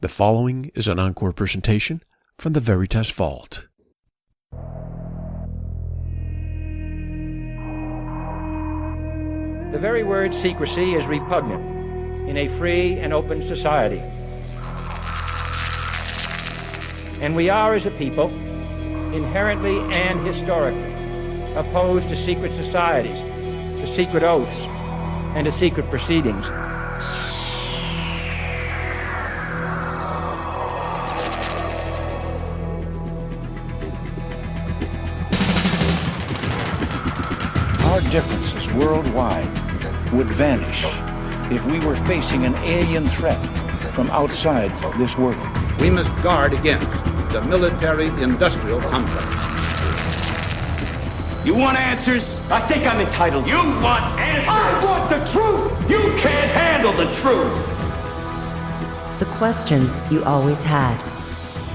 The following is an encore presentation from the Veritas Vault. The very word secrecy is repugnant in a free and open society. And we are, as a people, inherently and historically opposed to secret societies, to secret oaths, and to secret proceedings. Our differences worldwide would vanish if we were facing an alien threat from outside this world. We must guard against the military-industrial complex. You want answers? I think I'm entitled. You want answers? I want the truth! You can't handle the truth! The questions you always had.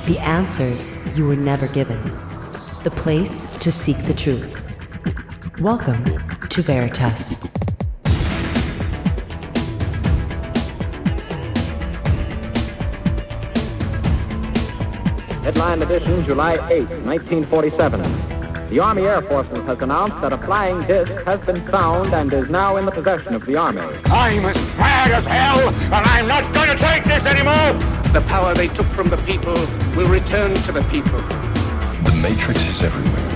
The answers you were never given. The place to seek the truth. Welcome to Veritas. Headline edition, July 8, 1947. The Army Air Forces has announced that a flying disc has been found and is now in the possession of the Army. I'm as mad as hell, and I'm not going to take this anymore! The power they took from the people will return to the people. The Matrix is everywhere.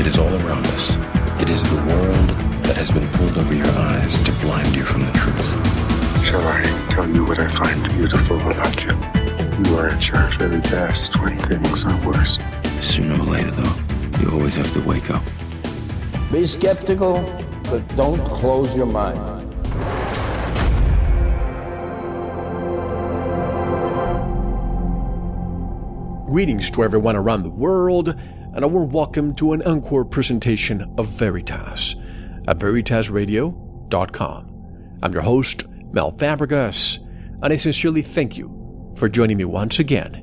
It is all around us. It is the world that has been pulled over your eyes to blind you from the truth. Shall I tell you what I find beautiful about you? You are at your very best when things are worse. Sooner or later, though, you always have to wake up. Be skeptical, but don't close your mind. Greetings to everyone around the world, and a warm welcome to an encore presentation of Veritas at veritasradio.com. I'm your host, Mel Fabregas, and I sincerely thank you for joining me once again.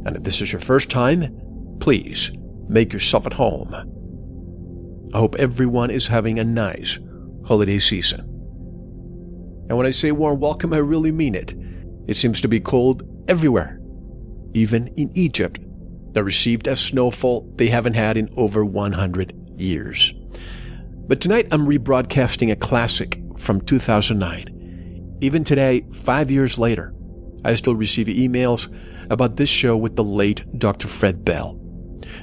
And if this is your first time, please make yourself at home. I hope everyone is having a nice holiday season. And when I say warm welcome, I really mean it. It seems to be cold everywhere, even in Egypt, that received a snowfall they haven't had in over 100 years. But tonight I'm rebroadcasting a classic from 2009. Even today, 5 years later, I still receive emails about this show with the late Dr. Fred Bell.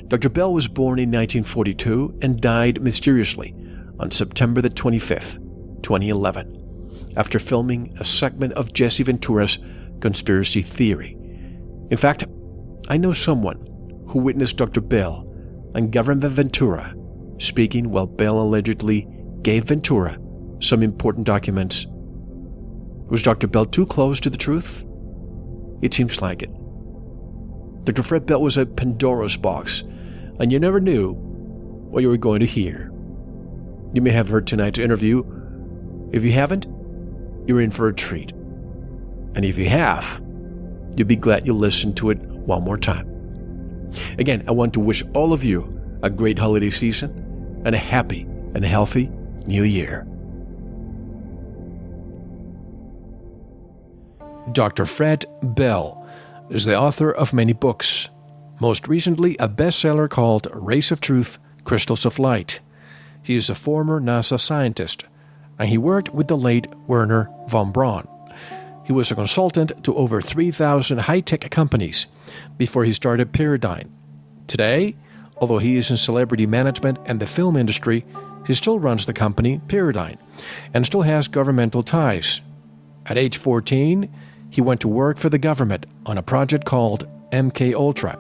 Dr. Bell was born in 1942 and died mysteriously on September the 25th, 2011, after filming a segment of Jesse Ventura's conspiracy theory. In fact, I know someone who witnessed Dr. Bell and Governor Ventura speaking while Bell allegedly gave Ventura some important documents. Was Dr. Bell too close to the truth? It seems like it. Dr. Fred Bell was a Pandora's box, and you never knew what you were going to hear. You may have heard tonight's interview. If you haven't, you're in for a treat. And if you have, you'll be glad you listened to it one more time. Again, I want to wish all of you a great holiday season and a happy and healthy new year. Dr. Fred Bell is the author of many books, most recently a bestseller called Rays of Truth, Crystals of Light. He is a former NASA scientist, and he worked with the late Wernher von Braun. He was a consultant to over 3,000 high-tech companies before he started Pyridine. Today, although he is in celebrity management and the film industry, he still runs the company Pyradyne and still has governmental ties. At age 14, he went to work for the government on a project called MK Ultra.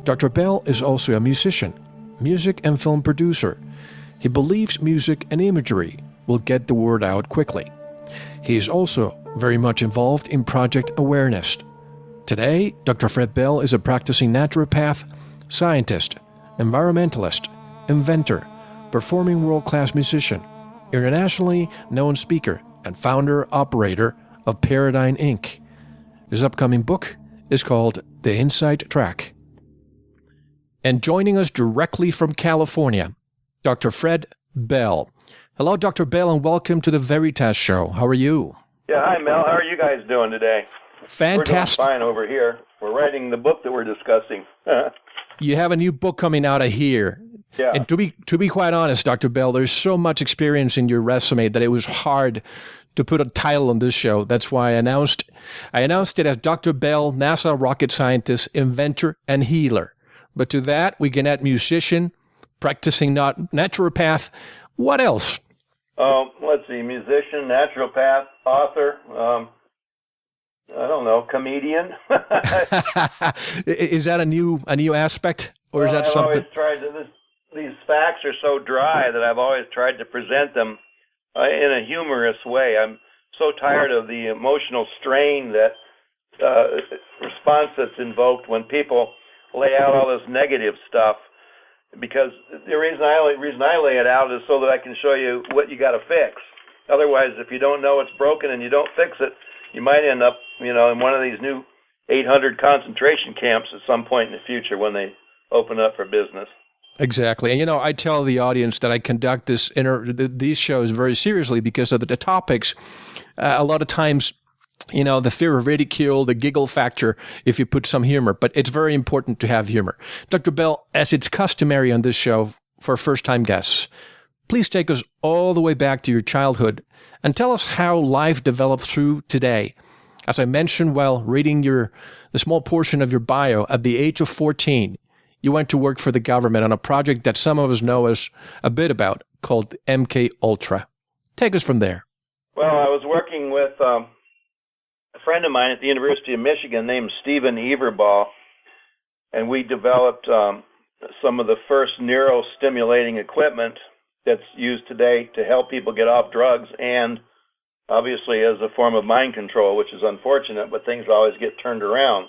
Dr. Bell is also a musician, music and film producer. He believes music and imagery will get the word out quickly. He is also very much involved in project awareness. Today, Dr. Fred Bell is a practicing naturopath, scientist, environmentalist, inventor, performing world-class musician, internationally known speaker, and founder-operator of Pyridine Inc. His upcoming book is called The Inside Track. And joining us directly from California, Dr. Fred Bell. Hello, Dr. Bell, and welcome to the Veritas Show. How are you? Yeah, hi, Mel. How are you guys doing today? Fantastic. We're doing fine over here. We're writing the book that we're discussing. You have a new book coming out, I hear. Yeah. And to be quite honest, Dr. Bell, there's so much experience in your resume that it was hard to put a title on this show. That's why I announced it as Dr. Bell, NASA rocket scientist, inventor, and healer. But to that, we can add musician, practicing naturopath. What else? Let's see, musician, naturopath, author, I don't know, comedian. Is that a new aspect, or is that something? I've always tried these facts are so dry that I've always tried to present them in a humorous way. I'm so tired of the emotional strain that response that's invoked when people lay out all this negative stuff. Because the reason I lay it out is so that I can show you what you got to fix. Otherwise, if you don't know it's broken and you don't fix it, you might end up, in one of these new 800 concentration camps at some point in the future when they open up for business. Exactly. And, I tell the audience that I conduct these shows very seriously because of the topics. A lot of times, the fear of ridicule, the giggle factor, if you put some humor. But it's very important to have humor. Dr. Bell, as it's customary on this show for first-time guests, please take us all the way back to your childhood and tell us how life developed through today. As I mentioned while reading the small portion of your bio, at the age of 14, you went to work for the government on a project that some of us know as a bit about called MK Ultra. Take us from there. Well, I was working with a friend of mine at the University of Michigan named Stephen Everball, and we developed some of the first neurostimulating equipment that's used today to help people get off drugs and obviously as a form of mind control, which is unfortunate, but things always get turned around.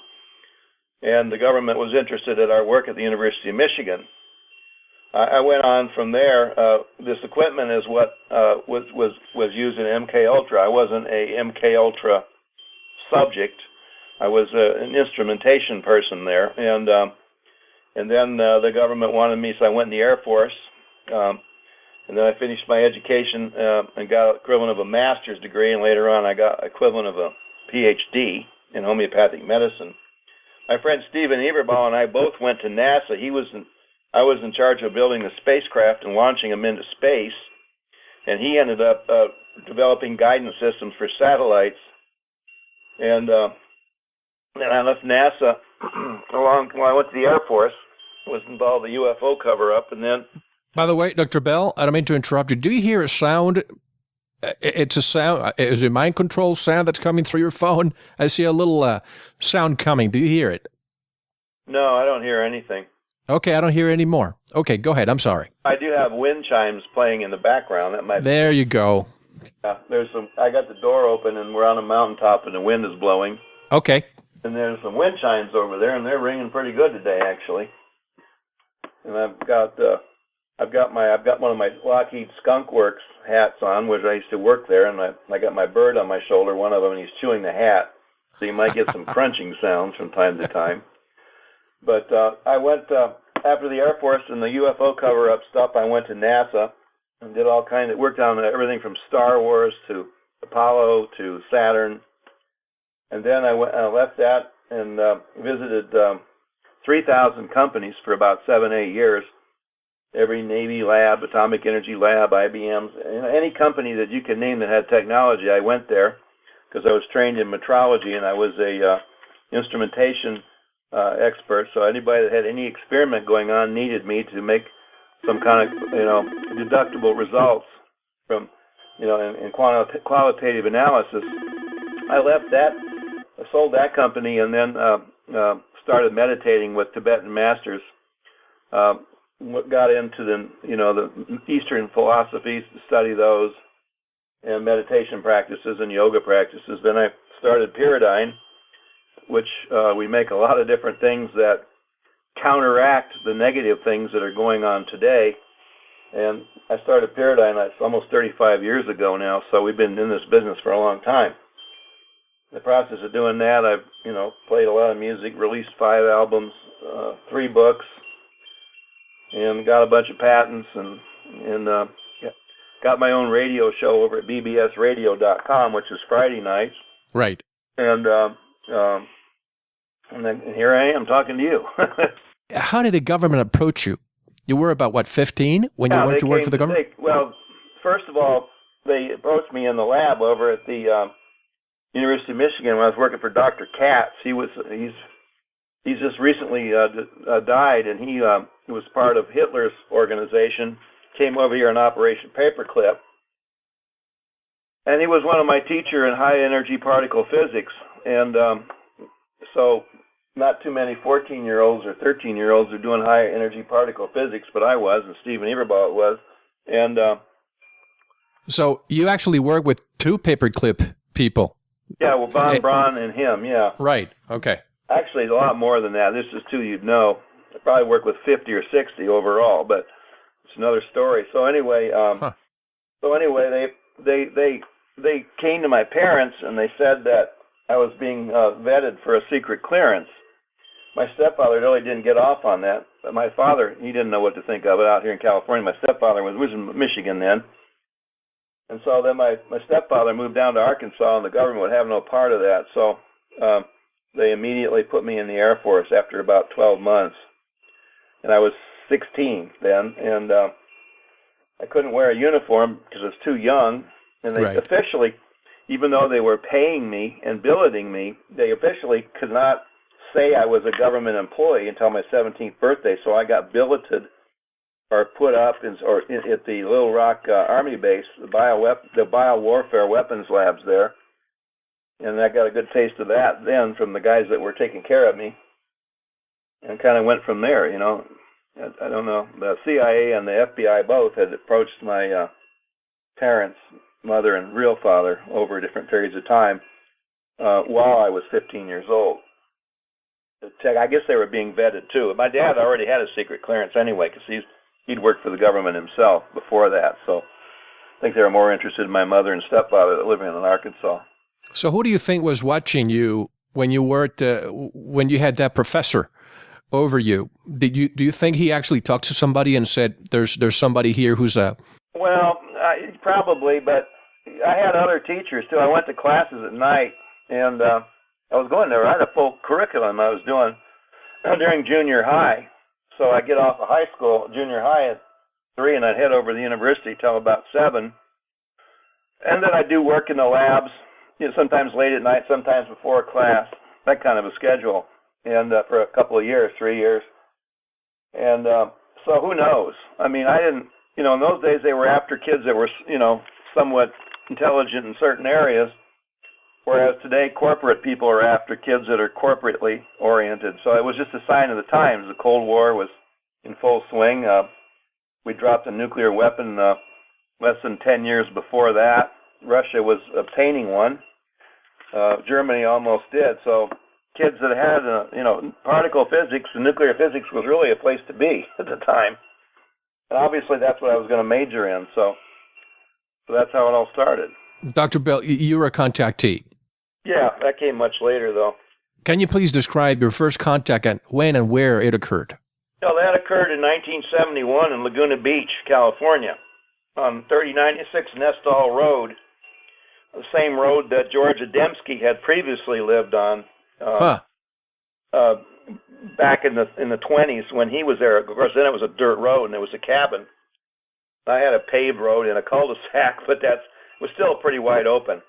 And the government was interested in our work at the University of Michigan. I went on from there. This equipment is what was used in MK Ultra. I wasn't a MK Ultra subject. I was an instrumentation person there, and then the government wanted me, so I went in the Air Force. And then I finished my education and got equivalent of a master's degree, and later on I got equivalent of a PhD in homeopathic medicine. My friend Stephen Everball and I both went to NASA. I was in charge of building the spacecraft and launching them into space, and he ended up developing guidance systems for satellites. And then I left NASA I went to the Air Force, was involved in the UFO cover-up, and then... By the way, Dr. Bell, I don't mean to interrupt you. Do you hear a sound? It's a sound. Is it mind control sound that's coming through your phone? I see a little sound coming. Do you hear it? No, I don't hear anything. Okay, I don't hear any more. Okay, go ahead. I'm sorry. I do have wind chimes playing in the background. That might. There you go. There's some. I got the door open, and we're on a mountaintop, and the wind is blowing. Okay. And there's some wind chimes over there, and they're ringing pretty good today, actually. And I've got one of my Lockheed Skunk Works hats on, which I used to work there, and I got my bird on my shoulder, one of them, and he's chewing the hat. So you might get some crunching sounds from time to time. But I went, after the Air Force and the UFO cover-up stuff, I went to NASA and did worked on everything from Star Wars to Apollo to Saturn. And then I left that and visited 3,000 companies for about 7-8 years. Every Navy lab, Atomic Energy Lab, IBM's, any company that you can name that had technology, I went there because I was trained in metrology and I was a instrumentation expert. So anybody that had any experiment going on needed me to make some kind of, deductible results from, in qualitative analysis. I left that, I sold that company, and then started meditating with Tibetan masters. Got into the Eastern philosophies to study those, and meditation practices and yoga practices. Then I started Pyridine, which we make a lot of different things that counteract the negative things that are going on today. And I started Pyradyne, that's almost 35 years ago now, so we've been in this business for a long time. In the process of doing that, I've, played a lot of music, released 5 albums, 3 books, and got a bunch of patents, and got my own radio show over at bbsradio.com, which is Friday nights. Right. And And then here I am talking to you. How did the government approach you? You were about, 15 when you went to work for the government? Well, first of all, they approached me in the lab over at the University of Michigan when I was working for Dr. Katz. He's just recently died, and he was part of Hitler's organization, came over here on Operation Paperclip. And he was one of my teacher in high-energy particle physics. And so not too many 14-year-olds or 13-year-olds are doing high-energy particle physics, but I was, and Stephen Everbaugh was. And so you actually work with two paperclip people. Yeah, well, Braun and him, yeah. Right, okay. Actually, a lot more than that. This is two you'd know. I probably work with 50 or 60 overall, but it's another story. So anyway, they came to my parents and they said that I was being vetted for a secret clearance. My stepfather really didn't get off on that, but my father, he didn't know what to think of it out here in California. My stepfather was in Michigan then. And so then my stepfather moved down to Arkansas, and the government would have no part of that. So they immediately put me in the Air Force after about 12 months. And I was 16 then, and I couldn't wear a uniform because I was too young. And they officially, even though they were paying me and billeting me, they officially could not say I was a government employee until my 17th birthday. So I got billeted or put up at the Little Rock Army base, the biowarfare weapons labs there. And I got a good taste of that then from the guys that were taking care of me, and kind of went from there, you know. I don't know. The CIA and the FBI both had approached my parents, mother and real father, over different periods of time while I was 15 years old. I guess they were being vetted too. My dad already had a secret clearance anyway because he'd worked for the government himself before that. So I think they were more interested in my mother and stepfather living in Arkansas. So who do you think was watching you when you worked, when you had that professor over you? Do you think he actually talked to somebody and said, "There's somebody here who's a"? Well, probably, but I had other teachers too. I went to classes at night, and I was going there. I had a full curriculum I was doing during junior high. So I get off of high school, junior high at 3, and I'd head over to the university till about 7. And then I do work in the labs, you know, sometimes late at night, sometimes before class, that kind of a schedule. And for a couple of years, 3 years. And so who knows? I mean, I didn't, you know, in those days they were after kids that were, you know, somewhat intelligent in certain areas, whereas today corporate people are after kids that are corporately oriented. So it was just a sign of the times. The Cold War was in full swing. We dropped a nuclear weapon less than 10 years before that. Russia was obtaining one. Germany almost did. So kids that had, you know, particle physics and nuclear physics was really a place to be at the time. And obviously that's what I was going to major in. So that's how it all started. Dr. Bell, you were a contactee. Yeah, that came much later, though. Can you please describe your first contact and when and where it occurred? Well, that occurred in 1971 in Laguna Beach, California, on 3096 Nestall Road, the same road that George Adamski had previously lived on back in the 20s when he was there. Of course, then it was a dirt road and there was a cabin. I had a paved road in a cul-de-sac, but that was still pretty wide open.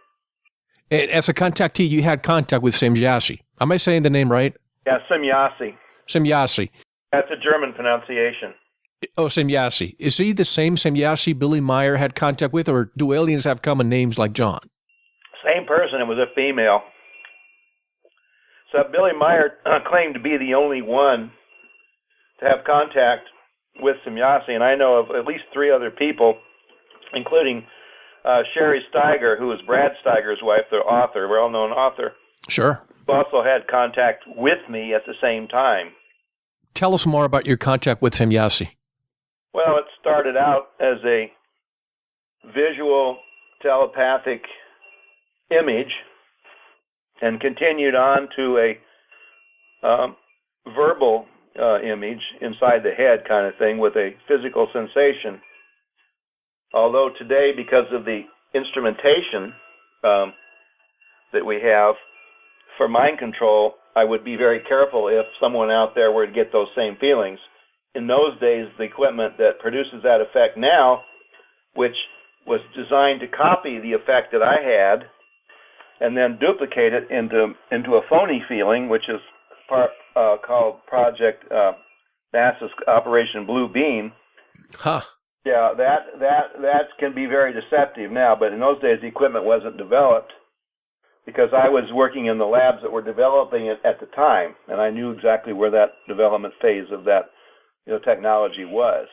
As a contactee, you had contact with Semjase. Am I saying the name right? Yeah, Semjase. Semjase. That's a German pronunciation. Oh, Semjase. Is he the same Semjase Billy Meyer had contact with, or do aliens have common names like John? Same person. It was a female. So Billy Meyer claimed to be the only one to have contact with Semjase, and I know of at least 3 other people, including Sherry Steiger, who was Brad Steiger's wife, the author, well-known author. Sure. Who also had contact with me at the same time. Tell us more about your contact with Semjase. Well, it started out as a visual telepathic image and continued on to a verbal image inside the head kind of thing with a physical sensation. Although today, because of the instrumentation that we have, for mind control, I would be very careful if someone out there were to get those same feelings. In those days, the equipment that produces that effect now, which was designed to copy the effect that I had and then duplicate it into a phony feeling, which is called Project NASA's Operation Blue Beam. Huh. Yeah, that can be very deceptive now, but in those days the equipment wasn't developed because I was working in the labs that were developing it at the time, and I knew exactly where that development phase of that technology was.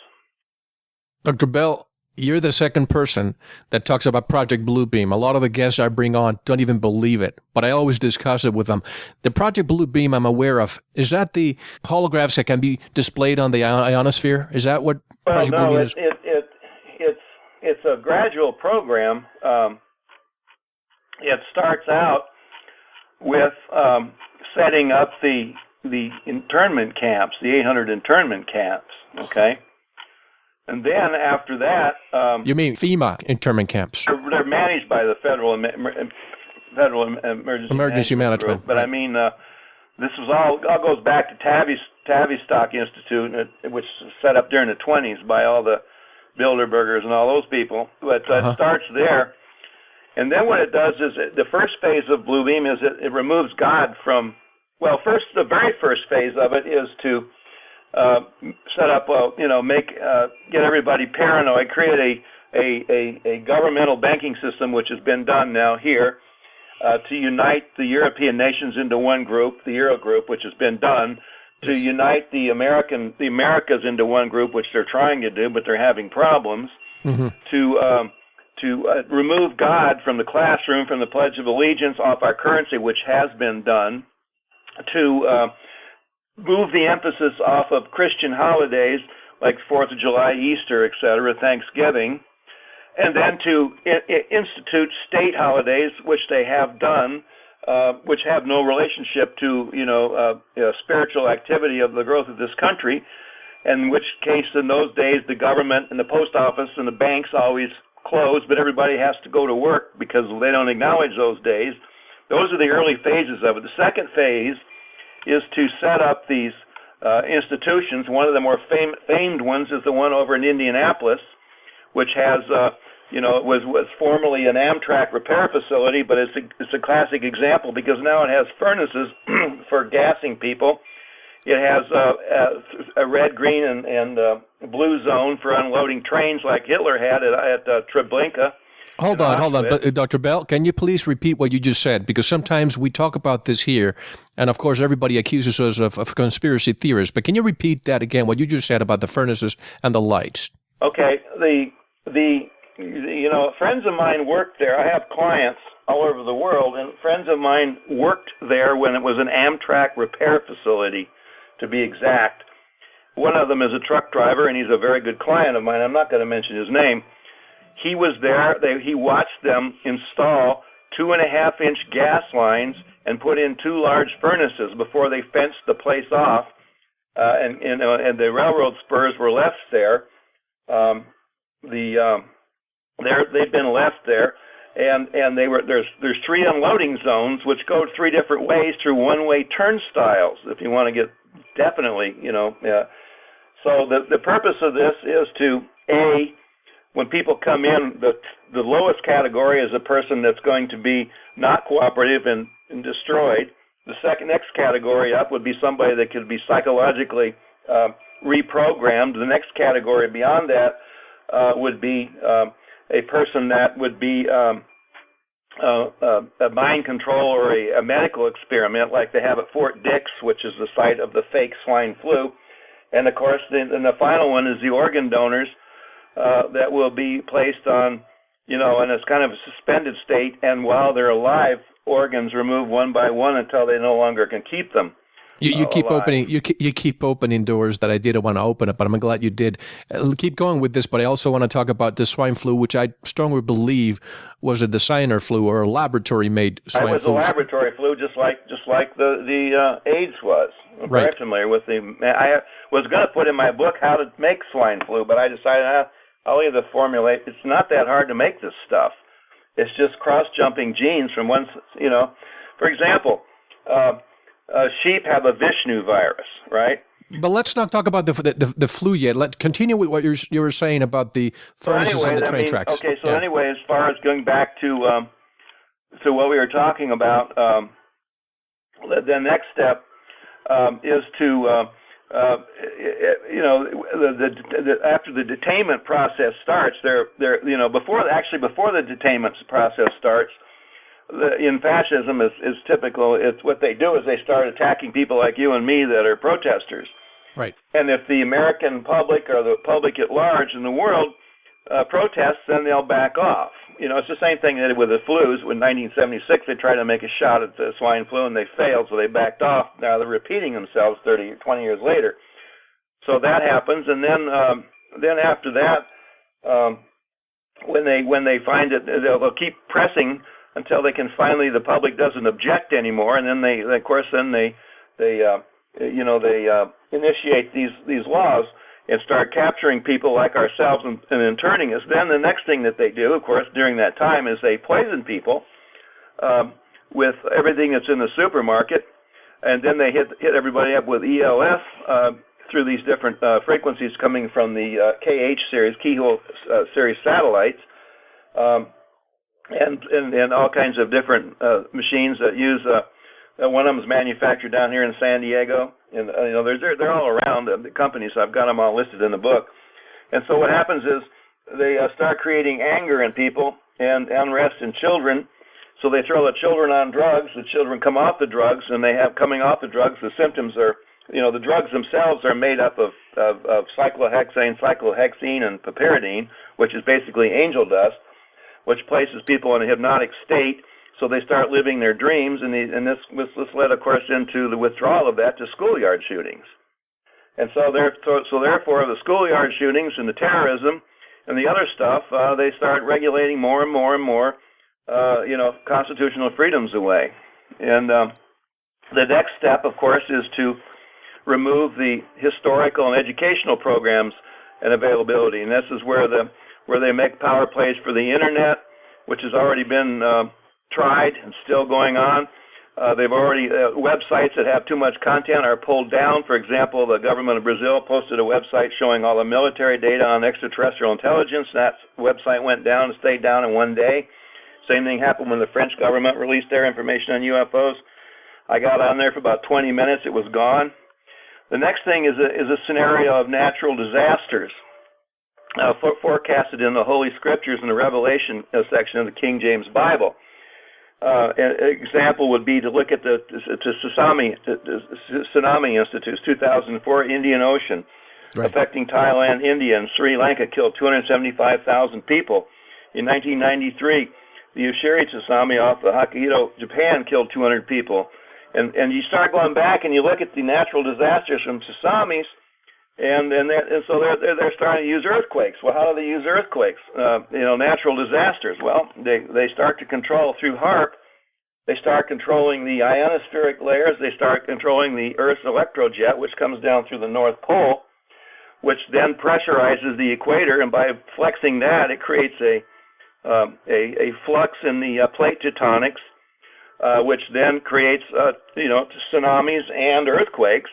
Dr. Bell, you're the second person that talks about Project Bluebeam. A lot of the guests I bring on don't even believe it, but I always discuss it with them. The Project Bluebeam I'm aware of, is that the holographs that can be displayed on the ionosphere? Is that what Project Bluebeam is? It's a gradual program. It starts out with setting up the internment camps, the 800 internment camps, okay? And then after that... you mean FEMA internment camps? They're managed by the Federal Emergency Management Group. But right. I mean, this was all goes back to Tavistock Institute, which was set up during the 20s by all the Bilderbergers and all those people. But it starts there. And then what it does is, the first phase of Bluebeam is it removes God from... Well, the very first phase of it is to... set up, get everybody paranoid, create a governmental banking system, which has been done now here, to unite the European nations into one group, the Euro group, which has been done, to unite the Americas into one group, which they're trying to do, but they're having problems, to remove God from the classroom, from the Pledge of Allegiance, off our currency, which has been done, to move the emphasis off of Christian holidays like 4th of July, Easter, etc., Thanksgiving, and then to institute state holidays, which they have done, which have no relationship to, spiritual activity of the growth of this country, in which case in those days the government and the post office and the banks always close, but everybody has to go to work because they don't acknowledge those days. Those are the early phases of it. The second phase is to set up these institutions. One of the more famed ones is the one over in Indianapolis, which has, was formerly an Amtrak repair facility, but it's a classic example because now it has furnaces for gassing people. It has a red, green, and blue zone for unloading trains like Hitler had at Treblinka. Hold on. But, Dr. Bell, can you please repeat what you just said? Because sometimes we talk about this here, and of course everybody accuses us of conspiracy theorists. But can you repeat that again, what you just said about the furnaces and the lights? Okay. Friends of mine worked there. I have clients all over the world, and friends of mine worked there when it was an Amtrak repair facility, to be exact. One of them is a truck driver, and he's a very good client of mine. I'm not going to mention his name. He was there. He watched them install 2.5-inch gas lines and put in 2 large furnaces before they fenced the place off, and the railroad spurs were left there. They've been left there, and there's 3 unloading zones which go 3 different ways through one-way turnstiles. If you want to get definitely, So the purpose of this is to when people come in, the lowest category is a person that's going to be not cooperative and destroyed. The next category up would be somebody that could be psychologically reprogrammed. The next category beyond that would be a person that would be a mind control or a medical experiment like they have at Fort Dix, which is the site of the fake swine flu. And, of course, the final one is the organ donors, that will be placed on, in a kind of a suspended state, and while they're alive, organs removed one by one until they no longer can keep them. You keep opening. You keep opening doors that I didn't want to open up, but I'm glad you did. Keep going with this, but I also want to talk about the swine flu, which I strongly believe was a designer flu or a laboratory-made swine flu. It was a laboratory flu, just like the AIDS was. I'm very familiar with I was going to put in my book how to make swine flu, but I decided I'll either formulate. It's not that hard to make this stuff. It's just cross-jumping genes from one. For example, sheep have a Vishnu virus, right? But let's not talk about the flu yet. Let's continue with what you were saying about the furnaces and the train tracks. Okay, so anyway, as far as going back to what we were talking about, the next step is to after the detainment process starts, before the detainment process starts, in fascism is typical. It's what they do is they start attacking people like you and me that are protesters. Right. And if the American public or the public at large in the world protests, then they'll back off. It's the same thing they did with the flus. In 1976, they tried to make a shot at the swine flu, and they failed, so they backed off. Now they're repeating themselves 20 years later. So that happens, and then after that, when they find it, they'll keep pressing until they can finally, the public doesn't object anymore, and then they initiate these laws and start capturing people like ourselves and interning us. Then the next thing that they do, of course, during that time is they poison people with everything that's in the supermarket, and then they hit everybody up with ELF through these different frequencies coming from the KH series, Keyhole series satellites, and all kinds of different machines that use. One of them is manufactured down here in San Diego, and they're all around the companies. So I've got them all listed in the book. And so what happens is they start creating anger in people and unrest in children. So they throw the children on drugs. The children come off the drugs, and coming off the drugs, the symptoms are, the drugs themselves are made up of cyclohexane, cyclohexene, and Pyridine, which is basically angel dust, which places people in a hypnotic state. So they start living their dreams, and this led, of course, into the withdrawal of that to schoolyard shootings. And so therefore, the schoolyard shootings and the terrorism and the other stuff, they start regulating more and more and more, constitutional freedoms away. And the next step, of course, is to remove the historical and educational programs and availability. And this is where they make power plays for the internet, which has already been tried and still going on. They've already websites that have too much content are pulled down. For example, the government of Brazil posted a website showing all the military data on extraterrestrial intelligence. That website went down and stayed down in one day. Same thing happened when the French government released their information on UFOs. I got on there for about 20 minutes. It was gone. The next thing is a scenario of natural disasters forecasted in the Holy Scriptures in the Revelation section of the King James Bible. An example would be to look at the Tsunami Institute's 2004 Indian Ocean, right, affecting Thailand, India, and Sri Lanka, killed 275,000 people. In 1993, the Ushiri tsunami off the Hokkaido, Japan, killed 200 people. And you start going back and you look at the natural disasters from tsunamis, and so they're starting to use earthquakes. Well, how do they use earthquakes? Natural disasters. Well, they start to control through HAARP. They start controlling the ionospheric layers. They start controlling the Earth's electrojet, which comes down through the North Pole, which then pressurizes the equator, and by flexing that, it creates a flux in the plate tectonics, which then creates tsunamis and earthquakes.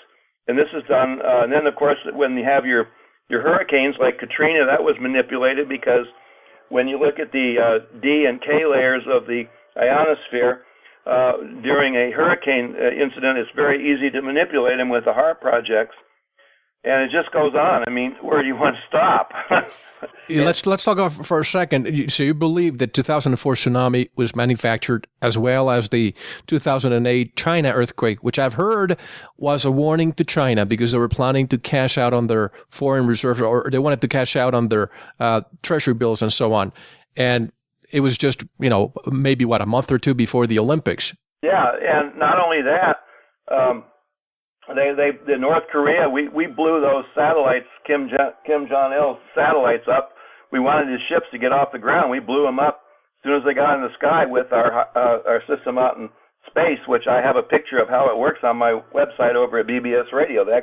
And this is done, and then, of course, when you have your hurricanes like Katrina, that was manipulated because when you look at the D and K layers of the ionosphere during a hurricane incident, it's very easy to manipulate them with the HAARP projects. And it just goes on. I mean, where do you want to stop? Let's talk about for a second. So you believe that 2004 tsunami was manufactured as well as the 2008 China earthquake, which I've heard was a warning to China because they were planning to cash out on their foreign reserves, or they wanted to cash out on their treasury bills and so on. And it was just, maybe a month or two before the Olympics. Yeah, and not only that, the North Korea, we blew those satellites, Kim Jong-il's satellites up. We wanted his ships to get off the ground. We blew them up as soon as they got in the sky with our system out in space, which I have a picture of how it works on my website over at BBS Radio. I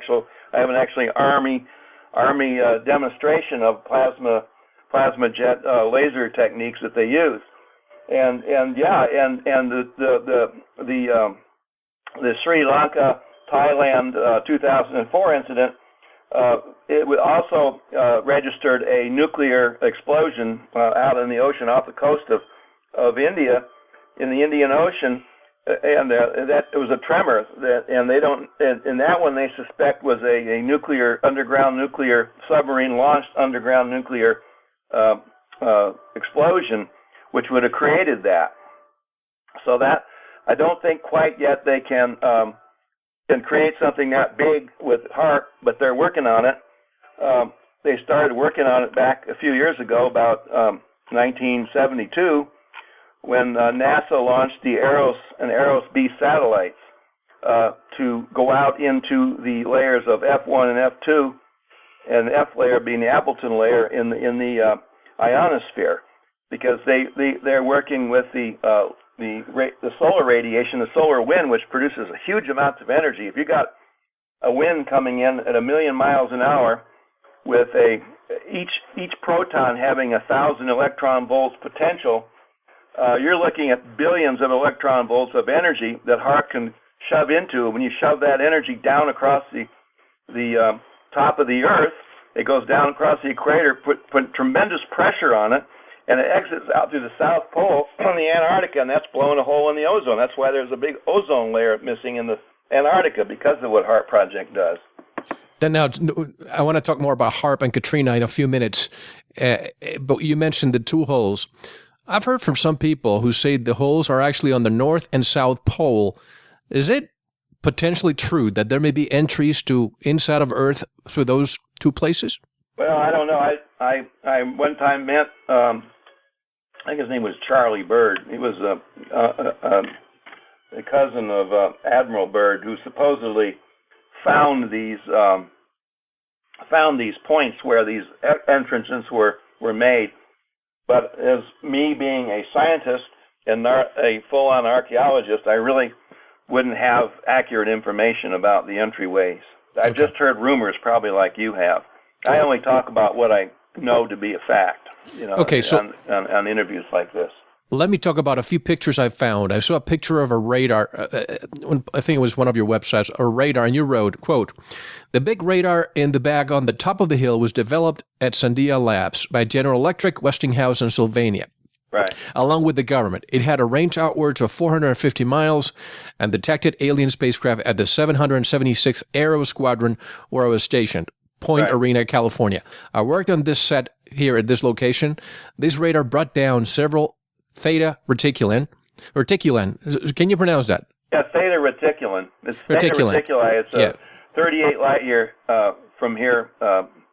have an Army demonstration of plasma jet laser techniques that they use, and the the Sri Lanka, Thailand 2004 incident, it also registered a nuclear explosion out in the ocean off the coast of India, in the Indian Ocean, and that it was a tremor. And they don't. And that one they suspect was a underground nuclear submarine launched underground nuclear explosion, which would have created that. So that I don't think quite yet they can create something that big with HAARP, but they're working on it. They started working on it back a few years ago, about 1972, when NASA launched the Eros and Eros B satellites to go out into the layers of F1 and F2, and the F layer being the Appleton layer in the ionosphere, because they're working with the solar radiation, the solar wind, which produces a huge amount of energy. If you got a wind coming in at 1 million miles an hour, with each proton having 1,000 electron volts potential, you're looking at billions of electron volts of energy that HAARP can shove into. When you shove that energy down across the top of the Earth, it goes down across the equator, put tremendous pressure on it, and it exits out through the South Pole on the Antarctica, and that's blowing a hole in the ozone. That's why there's a big ozone layer missing in the Antarctica, because of what HAARP project does. Then now, I want to talk more about HAARP and Katrina in a few minutes, but you mentioned the two holes. I've heard from some people who say the holes are actually on the North and South Pole. Is it potentially true that there may be entries to inside of Earth through those two places? Well, I don't know. I one time met, I think his name was Charlie Byrd. He was a cousin of Admiral Byrd, who supposedly found these points where these entrances were made. But as me being a scientist and not a full-on archaeologist, I really wouldn't have accurate information about the entryways. I've just heard rumors, probably like you have. I only talk about what I know to be a fact, on interviews like this. Let me talk about a few pictures I found. I saw a picture of a radar, I think it was one of your websites, a radar, and you wrote, quote, "The big radar in the bag on the top of the hill was developed at Sandia Labs by General Electric, Westinghouse, and Sylvania. Right. Along with the government. It had a range outwards of 450 miles and detected alien spacecraft at the 776th Aero Squadron, where I was stationed, Point Arena, California. I worked on this set here at this location. This radar brought down several Theta Reticuli. Can you pronounce that? Yeah, Theta Reticuli. It's Theta Reticuli. It's a 38 light year from here,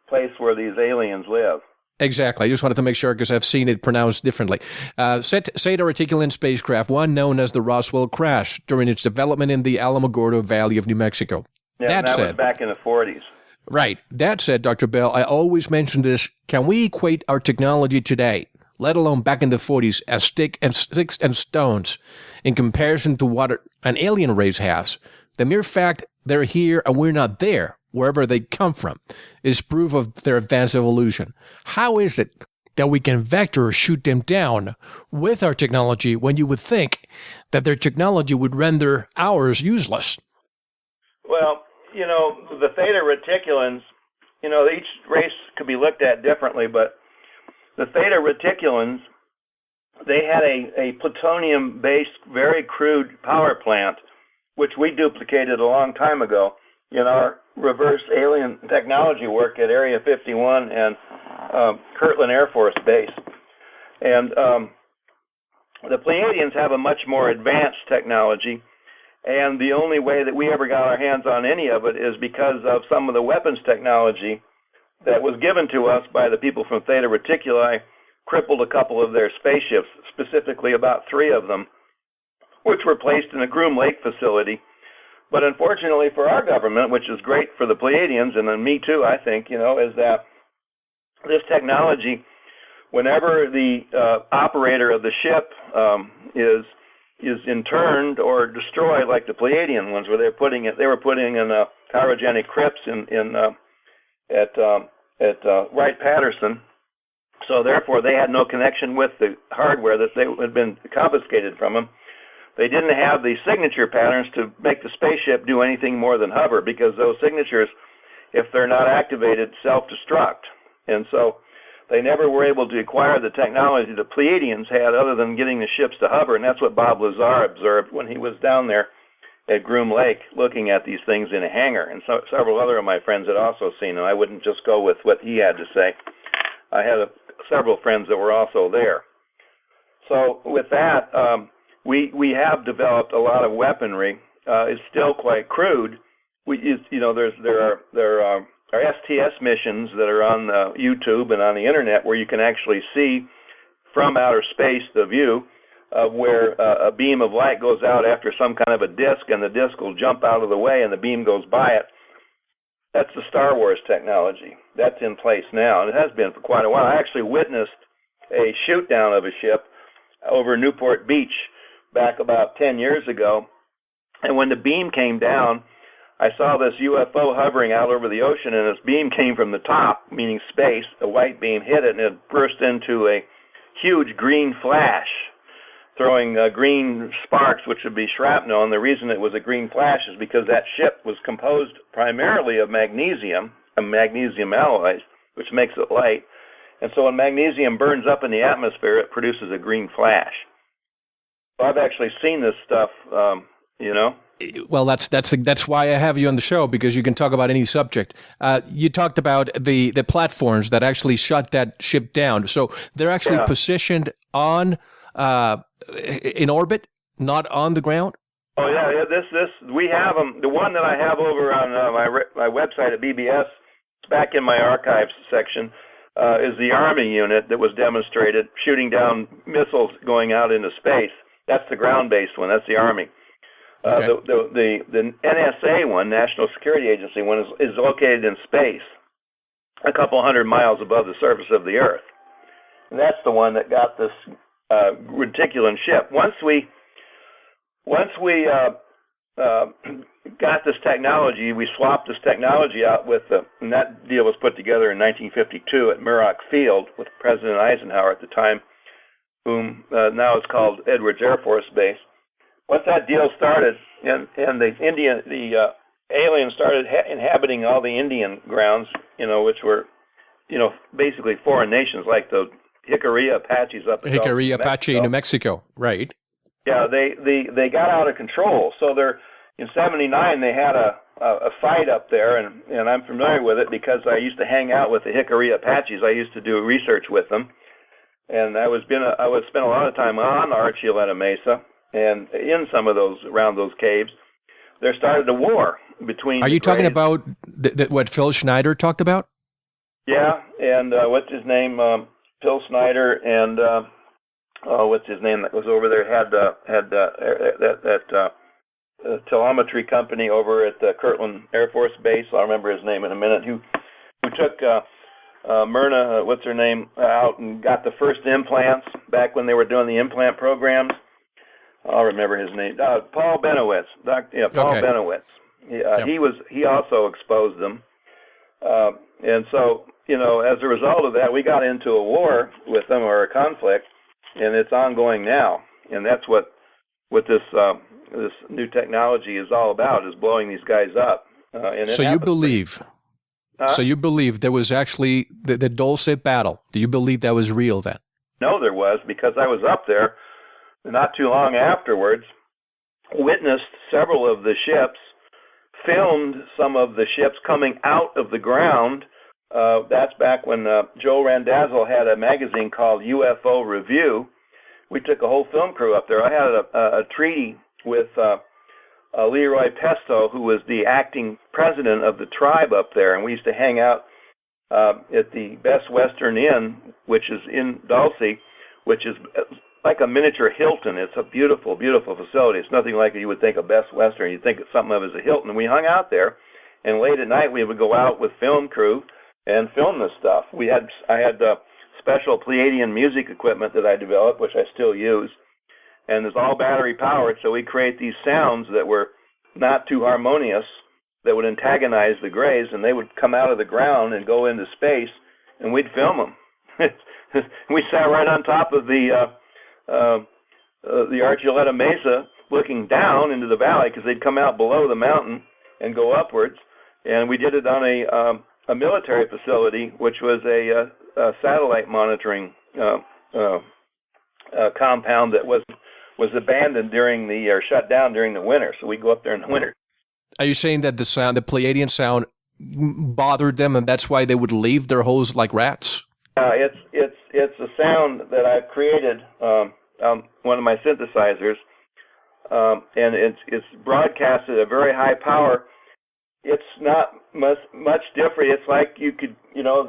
place where these aliens live. Exactly. I just wanted to make sure because I've seen it pronounced differently. Theta Reticuli spacecraft, one known as the Roswell crash during its development in the Alamogordo Valley of New Mexico. Yeah, that was back in the 40s. Right. That said, Dr. Bell, I always mention this. Can we equate our technology today, let alone back in the 40s, as sticks and stones in comparison to what an alien race has? The mere fact they're here and we're not there, wherever they come from, is proof of their advanced evolution. How is it that we can vector or shoot them down with our technology when you would think that their technology would render ours useless? Well, the Theta Reticulans, each race could be looked at differently, but the Theta Reticulans, they had a plutonium-based, very crude power plant, which we duplicated a long time ago in our reverse alien technology work at Area 51 and Kirtland Air Force Base. And the Pleiadians have a much more advanced technology, and the only way that we ever got our hands on any of it is because of some of the weapons technology that was given to us by the people from Theta Reticuli, crippled a couple of their spaceships, specifically about 3 of them, which were placed in a Groom Lake facility. But unfortunately for our government, which is great for the Pleiadians, and then me too, I think, is that this technology, whenever the operator of the ship is interned or destroyed, like the Pleiadian ones, where they were putting in cryogenic crypts at Wright-Patterson. So therefore, they had no connection with the hardware that had been confiscated from them. they didn't have the signature patterns to make the spaceship do anything more than hover, because those signatures, if they're not activated, self-destruct. And so they never were able to acquire the technology the Pleiadians had other than getting the ships to hover, and that's what Bob Lazar observed when he was down there at Groom Lake looking at these things in a hangar. And so several other of my friends had also seen them. I wouldn't just go with what he had to say. I had several friends that were also there. So with that, we have developed a lot of weaponry. It's still quite crude. There are STS missions that are on YouTube and on the internet where you can actually see from outer space the view of where a beam of light goes out after some kind of a disk, and the disk will jump out of the way and the beam goes by it. That's the Star Wars technology. That's in place now, and it has been for quite a while. I actually witnessed a shoot down of a ship over Newport Beach back about 10 years ago, and when the beam came down, I saw this UFO hovering out over the ocean, and this beam came from the top, meaning space. A white beam hit it, and it burst into a huge green flash, throwing green sparks, which would be shrapnel. And the reason it was a green flash is because that ship was composed primarily of magnesium and magnesium alloys, which makes it light. And so when magnesium burns up in the atmosphere, it produces a green flash. So I've actually seen this stuff, Well, that's why I have you on the show, because you can talk about any subject. You talked about the platforms that actually shut that ship down. So they're actually positioned on in orbit, not on the ground. Oh yeah. This we have them. The one that I have over on my website at BBS, back in my archives section, is the Army unit that was demonstrated shooting down missiles going out into space. That's the ground-based one. That's the Army. Okay. The NSA one, National Security Agency one, is located in space, a couple hundred miles above the surface of the Earth. And that's the one that got this reticulan ship. Once we got this technology, we swapped this technology out with and that deal was put together in 1952 at Muroc Field with President Eisenhower at the time, whom now is called Edwards Air Force Base. Once that deal started, and the aliens started inhabiting all the Indian grounds, which were, basically foreign nations like the Jicarilla Apaches up in Jicarilla Apache, New Mexico, right? Yeah, they got out of control. So in '79 they had a fight up there, and I'm familiar with it because I used to hang out with the Jicarilla Apaches. I used to do research with them, and I would spend a lot of time on Archuleta Mesa. And in some of those, around those caves, there started a war between. Are you talking about what Phil Schneider talked about? Yeah, and what's his name? Phil Schneider and what's his name that was over there had that telemetry company over at Kirtland Air Force Base. I'll remember his name in a minute. Who took Myrna, what's her name, out and got the first implants back when they were doing the implant programs. I'll remember his name. Paul Benowitz. Paul Benowitz. He also exposed them. And so, as a result of that, we got into a war with them, or a conflict, and it's ongoing now. And that's what this new technology is all about, is blowing these guys up. So you believe there was actually the Dulce battle. Do you believe that was real then? No, there was, because I was up there not too long afterwards, witnessed several of the ships, filmed some of the ships coming out of the ground. That's back when Joe Randazzo had a magazine called UFO Review. We took a whole film crew up there. I had a treaty with Leroy Pesto, who was the acting president of the tribe up there, and we used to hang out at the Best Western Inn, which is in Dulce, which is like a miniature Hilton. It's a beautiful, beautiful facility. It's nothing like you would think of Best Western. You'd think of something of as a Hilton. And we hung out there, and late at night we would go out with film crew and film this stuff. I had special Pleiadian music equipment that I developed, which I still use, and it's all battery powered. So we create these sounds that were not too harmonious, that would antagonize the grays, and they would come out of the ground and go into space, and we'd film them. We sat right on top of the Archuleta Mesa looking down into the valley because they'd come out below the mountain and go upwards. And we did it on a military facility, which was a satellite monitoring compound that was abandoned or shut down during the winter. So we go up there in the winter. Are you saying that the Pleiadian sound, bothered them, and that's why they would leave their holes like rats? It's a sound that I've created on one of my synthesizers, and it's broadcast at a very high power. It's not much different. It's like you could, there's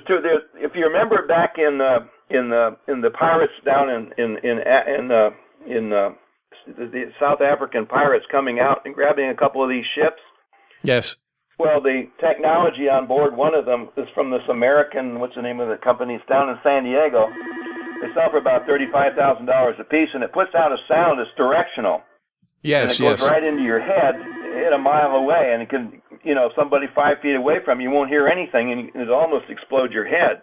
two. If you remember back in the pirates down in the South African pirates coming out and grabbing a couple of these ships. Yes. Well, the technology on board one of them is from this American. What's the name of the company? It's down in San Diego. They sell for about $35,000 a piece, and it puts out a sound that's directional. Yes, and it goes right into your head at a mile away, and it can, somebody 5 feet away from you won't hear anything, and it almost explode your head.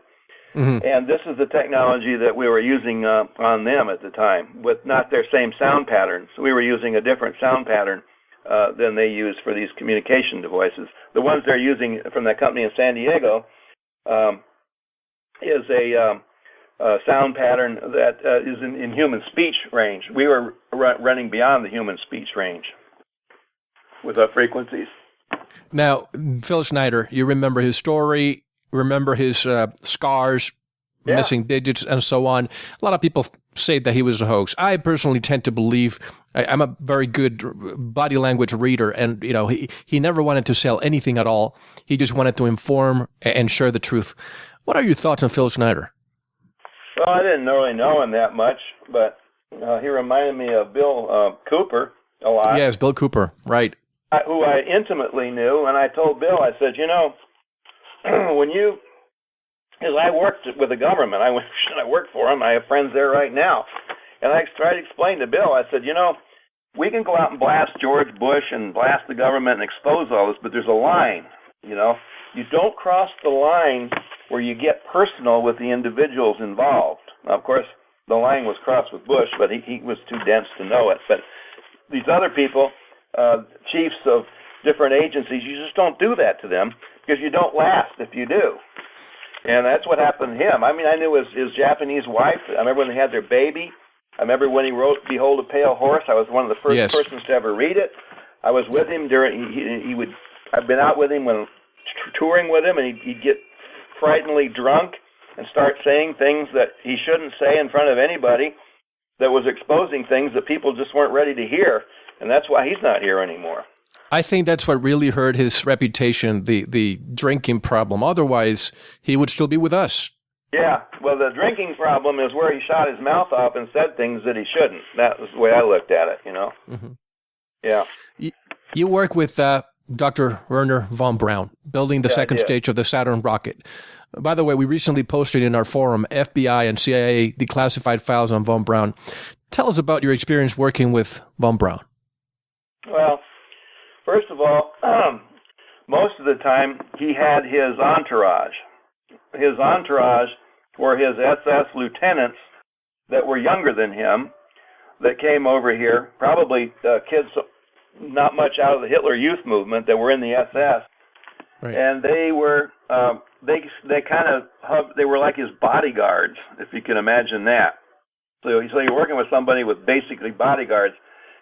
Mm-hmm. And this is the technology that we were using on them at the time, with not their same sound patterns. We were using a different sound pattern than they use for these communication devices. The ones they're using from that company in San Diego is a sound pattern that is in human speech range. We were running beyond the human speech range with our frequencies. Now, Phil Schneider, you remember his story, remember his scars, missing digits, and so on. A lot of people say that he was a hoax. I personally tend to believe, I'm a very good body language reader, and he never wanted to sell anything at all. He just wanted to inform and share the truth. What are your thoughts on Phil Schneider? Well, I didn't really know him that much, but he reminded me of Bill Cooper a lot. Yes, Bill Cooper, right. Who I intimately knew, and I told Bill, I said, because I worked with the government, I worked for them, I have friends there right now, and I tried to explain to Bill, I said, we can go out and blast George Bush and blast the government and expose all this, but there's a line, You don't cross the line where you get personal with the individuals involved. Now, of course, the line was crossed with Bush, but he was too dense to know it. But these other people, chiefs of different agencies, you just don't do that to them because you don't last if you do. And that's what happened to him. I mean, I knew his Japanese wife. I remember when they had their baby. I remember when he wrote "Behold a Pale Horse." I was one of the first persons to ever read it. I was with him during. I've been out with him when touring with him, and he'd get frighteningly drunk and start saying things that he shouldn't say in front of anybody. That was exposing things that people just weren't ready to hear, and that's why he's not here anymore. I think that's what really hurt his reputation, the drinking problem. Otherwise, he would still be with us. Yeah, well, the drinking problem is where he shot his mouth off and said things that he shouldn't. That was the way I looked at it, Mm-hmm. Yeah. You work with Dr. Werner von Braun, building the second stage of the Saturn rocket. By the way, we recently posted in our forum FBI and CIA declassified files on von Braun. Tell us about your experience working with von Braun. Well, first of all, most of the time he had his entourage. His entourage were his SS lieutenants that were younger than him that came over here, probably kids not much out of the Hitler Youth movement that were in the SS. Right. And they were they were like his bodyguards, if you can imagine that. So you're working with somebody with basically bodyguards.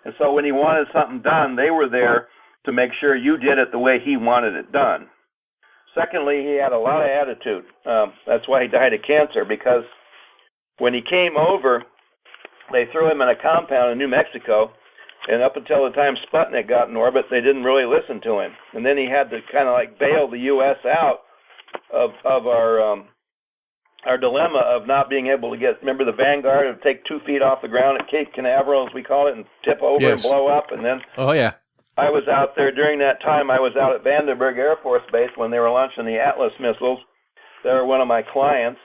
And so when he wanted something done, they were there to make sure you did it the way he wanted it done. Secondly, he had a lot of attitude. That's why he died of cancer, because when he came over, they threw him in a compound in New Mexico, and up until the time Sputnik got in orbit, they didn't really listen to him. And then he had to kind of like bail the U.S. out of our dilemma of not being able to get, remember the Vanguard, would take 2 feet off the ground at Cape Canaveral, as we call it, and tip over and blow up, and then... Oh, yeah. I was out there during that time. I was out at Vandenberg Air Force Base when they were launching the Atlas missiles. They were one of my clients,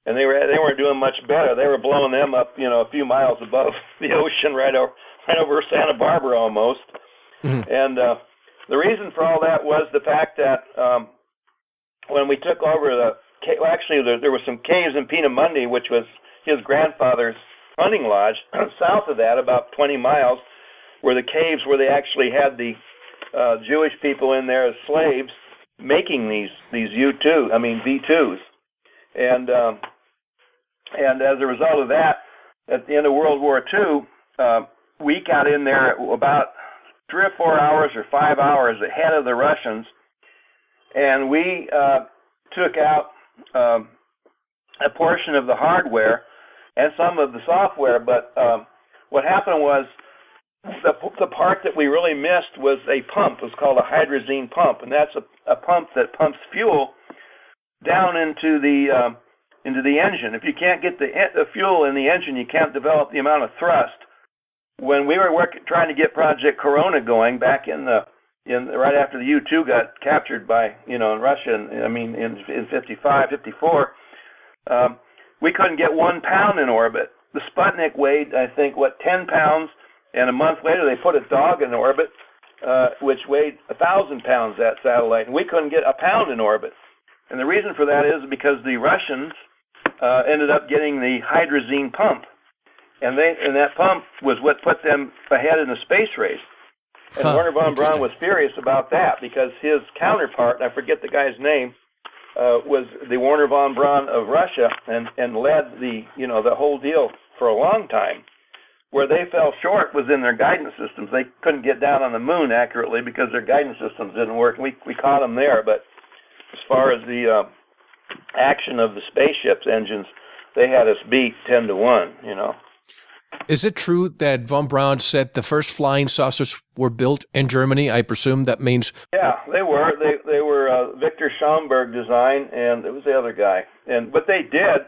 and they weren't doing much better. They were blowing them up, a few miles above the ocean, right over Santa Barbara almost. Mm-hmm. And the reason for all that was the fact that when we took over there were some caves in Peenemünde, which was his grandfather's hunting lodge. South of that, about 20 miles, were the caves where they actually had the Jewish people in there as slaves making these V2s. And as a result of that, at the end of World War II, we got in there about 3 or 4 hours or 5 hours ahead of the Russians, and we took out a portion of the hardware and some of the software. But what happened was the part that we really missed was a pump. It was called a hydrazine pump, and that's a pump that pumps fuel down into the engine. If you can't get the fuel in the engine, you can't develop the amount of thrust. When we were trying to get Project Corona going back right after the U-2 got captured by in Russia, in 55, 54, we couldn't get 1 pound in orbit. The Sputnik weighed, I think, 10 pounds, and a month later they put a dog in orbit, which weighed 1,000 pounds, that satellite, and we couldn't get a pound in orbit. And the reason for that is because the Russians ended up getting the hydrazine pump, and that pump was what put them ahead in the space race. And Werner von Braun was furious about that because his counterpart, I forget the guy's name, was the Werner von Braun of Russia, and led the whole deal for a long time. Where they fell short was in their guidance systems. They couldn't get down on the moon accurately because their guidance systems didn't work. We caught them there, but as far as the action of the spaceship's engines, they had us beat 10-1. Is it true that von Braun said the first flying saucers were built in Germany? I presume that means. Yeah, they were. They were Victor Schomburg design, and it was the other guy. And what they did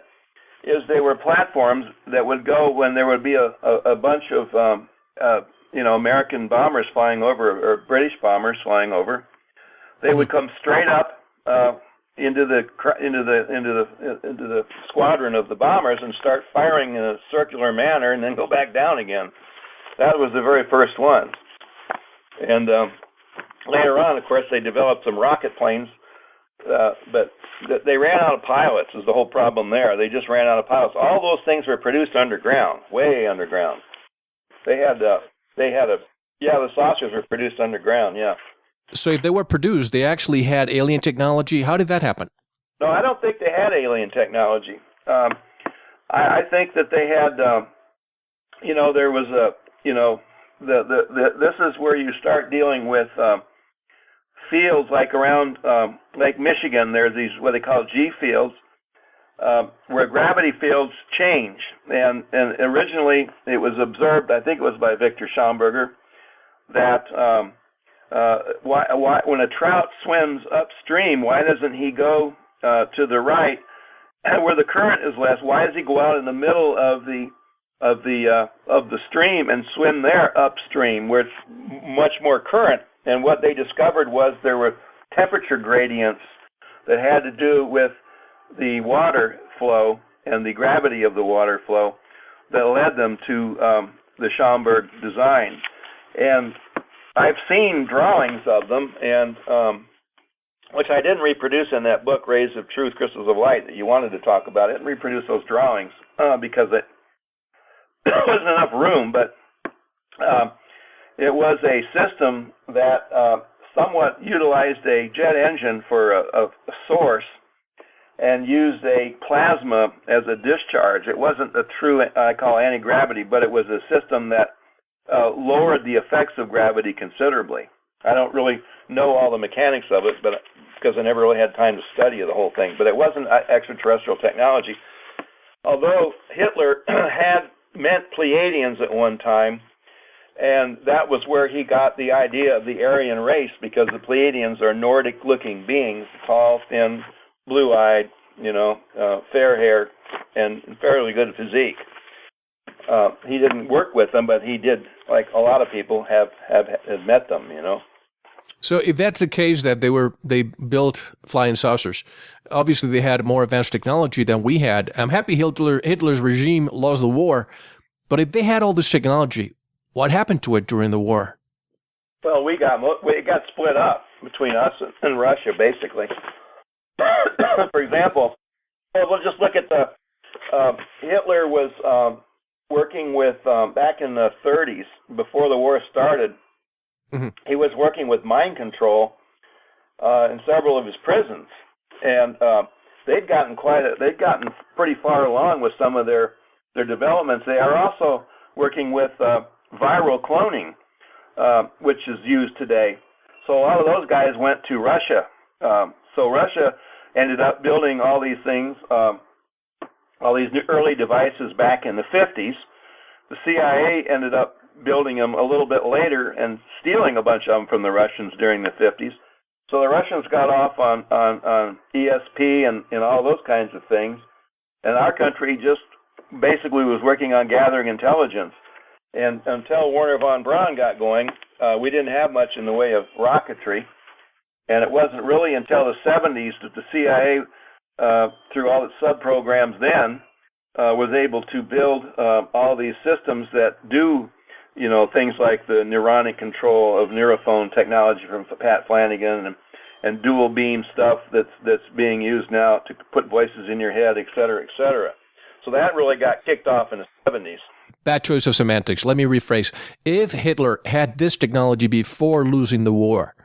is they were platforms that would go when there would be a bunch of American bombers flying over or British bombers flying over. They would come straight up into the squadron of the bombers and start firing in a circular manner, and then go back down again. That was the very first one. And later on, of course, they developed some rocket planes, but they ran out of pilots. Is the whole problem there? They just ran out of pilots. All those things were produced underground, way underground. The saucers were produced underground. Yeah. So if they were produced, they actually had alien technology. How did that happen? No, I don't think they had alien technology. I think that they had, there was this is where you start dealing with fields like around Lake Michigan. There's these what they call G fields, where gravity fields change. And originally it was observed, I think it was by Victor Schomburger, that why when a trout swims upstream, why doesn't he go to the right, and where the current is less? Why does he go out in the middle of the stream and swim there upstream, where it's much more current? And what they discovered was there were temperature gradients that had to do with the water flow and the gravity of the water flow that led them to the Schomburg design. And I've seen drawings of them, and which I didn't reproduce in that book, Rays of Truth, Crystals of Light, that you wanted to talk about. I didn't reproduce those drawings because it wasn't enough room, but it was a system that somewhat utilized a jet engine for a source and used a plasma as a discharge. It wasn't a true, I call anti-gravity, but it was a system that lowered the effects of gravity considerably. I don't really know all the mechanics of it, but because I never really had time to study the whole thing. But it wasn't extraterrestrial technology. Although Hitler had meant Pleiadians at one time, and that was where he got the idea of the Aryan race, because the Pleiadians are Nordic-looking beings, tall, thin, blue-eyed, fair hair, and fairly good physique. He didn't work with them, but he did, like a lot of people have met them, So if that's the case, that they built flying saucers, obviously they had more advanced technology than we had. I'm happy Hitler's regime lost the war, but if they had all this technology, what happened to it during the war? Well, it got split up between us and Russia, basically. For example, we'll just look at Hitler was working with, back in the 30s, before the war started, he was working with mind control in several of his prisons. And they'd gotten pretty far along with some of their developments. They are also working with viral cloning, which is used today. So a lot of those guys went to Russia. So Russia ended up building all these things, all these early devices back in the 50s. The CIA ended up building them a little bit later and stealing a bunch of them from the Russians during the 50s. So the Russians got off on ESP and all those kinds of things. And our country just basically was working on gathering intelligence. And until Werner von Braun got going, we didn't have much in the way of rocketry. And it wasn't really until the 70s that the CIA, through all its sub-programs then, was able to build all these systems that do, things like the neuronic control of neurophone technology from Pat Flanagan and dual beam stuff that's being used now to put voices in your head, et cetera, et cetera. So that really got kicked off in the 70s. Bad choice of semantics. Let me rephrase. If Hitler had this technology before losing the war,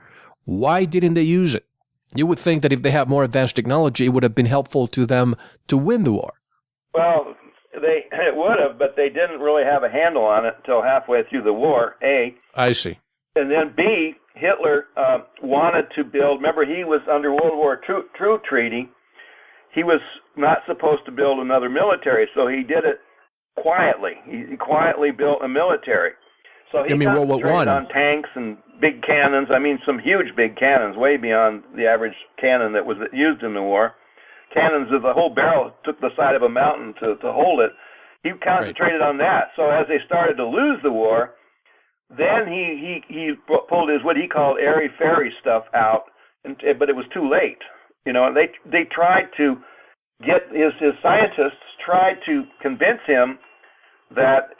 why didn't they use it? You would think that if they had more advanced technology, it would have been helpful to them to win the war. Well, it would have, but they didn't really have a handle on it until halfway through the war, A. I see. And then B, Hitler wanted to build, remember he was under World War II treaty, he was not supposed to build another military, so he did it quietly. He quietly built a military. So he concentrated on tanks and big cannons. I mean, some huge big cannons, way beyond the average cannon that was used in the war. Cannons of the whole barrel took the side of a mountain to hold it. He concentrated on that. So as they started to lose the war, then he pulled his what he called airy-fairy stuff out, but it was too late. They tried to get his scientists tried to convince him that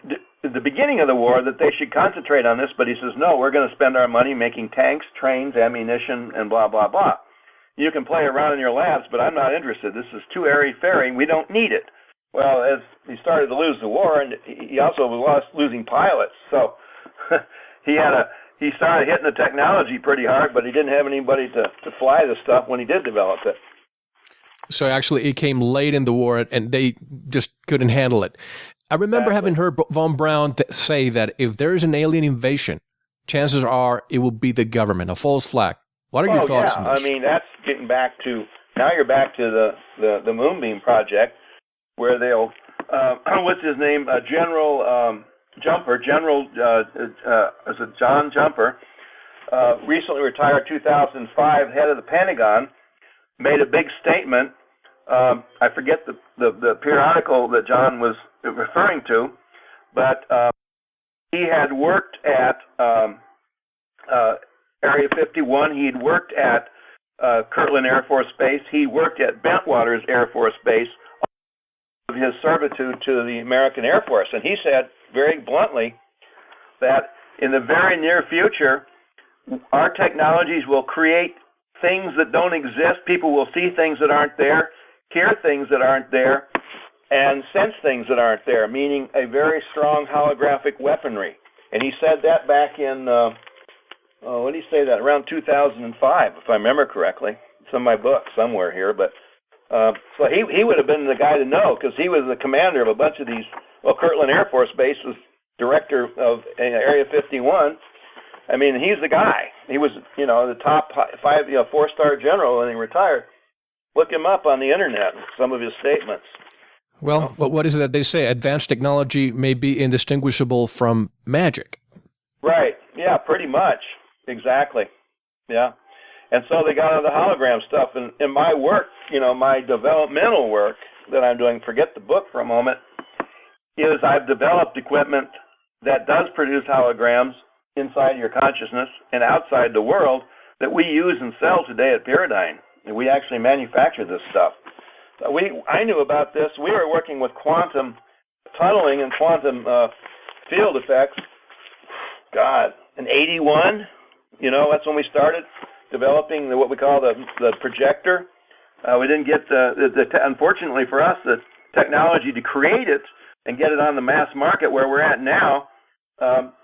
at the beginning of the war that they should concentrate on this, but he says, no, we're going to spend our money making tanks, trains, ammunition, and blah, blah, blah. You can play around in your labs, but I'm not interested. This is too airy-fairy. We don't need it. Well, as he started to lose the war, and he also was losing pilots, so he started hitting the technology pretty hard, but he didn't have anybody to fly the stuff when he did develop it. So actually it came late in the war, and they just couldn't handle it. I remember having heard von Braun say that if there is an alien invasion, chances are it will be the government, a false flag. What are your thoughts on this? I mean, that's getting back to, now you're back to the Moonbeam Project, where they'll, what's his name, General Jumper, is it John Jumper, recently retired 2005, head of the Pentagon, made a big statement. I forget the periodical that John was referring to, but he had worked at Area 51. He'd worked at Kirtland Air Force Base. He worked at Bentwaters Air Force Base of his servitude to the American Air Force. And he said very bluntly that in the very near future, our technologies will create things that don't exist. People will see things that aren't there, hear things that aren't there, and sense things that aren't there, meaning a very strong holographic weaponry. And he said that back in, when did he say that? Around 2005, if I remember correctly. It's in my book somewhere here. But so he would have been the guy to know, because he was the commander of a bunch of these. Well, Kirtland Air Force Base was director of Area 51. I mean, he's the guy. He was, the top 4-star general when he retired. Look him up on the internet, some of his statements. Well, what is it that they say? Advanced technology may be indistinguishable from magic. Right. Yeah, pretty much. Exactly. Yeah. And so they got into the hologram stuff. And in my work, my developmental work that I'm doing, forget the book for a moment, is I've developed equipment that does produce holograms inside your consciousness and outside the world that we use and sell today at Pyridine. And we actually manufacture this stuff. I knew about this. We were working with quantum tunneling and quantum field effects. God, in 81, that's when we started developing what we call the projector. We didn't get unfortunately for us, the technology to create it and get it on the mass market where we're at now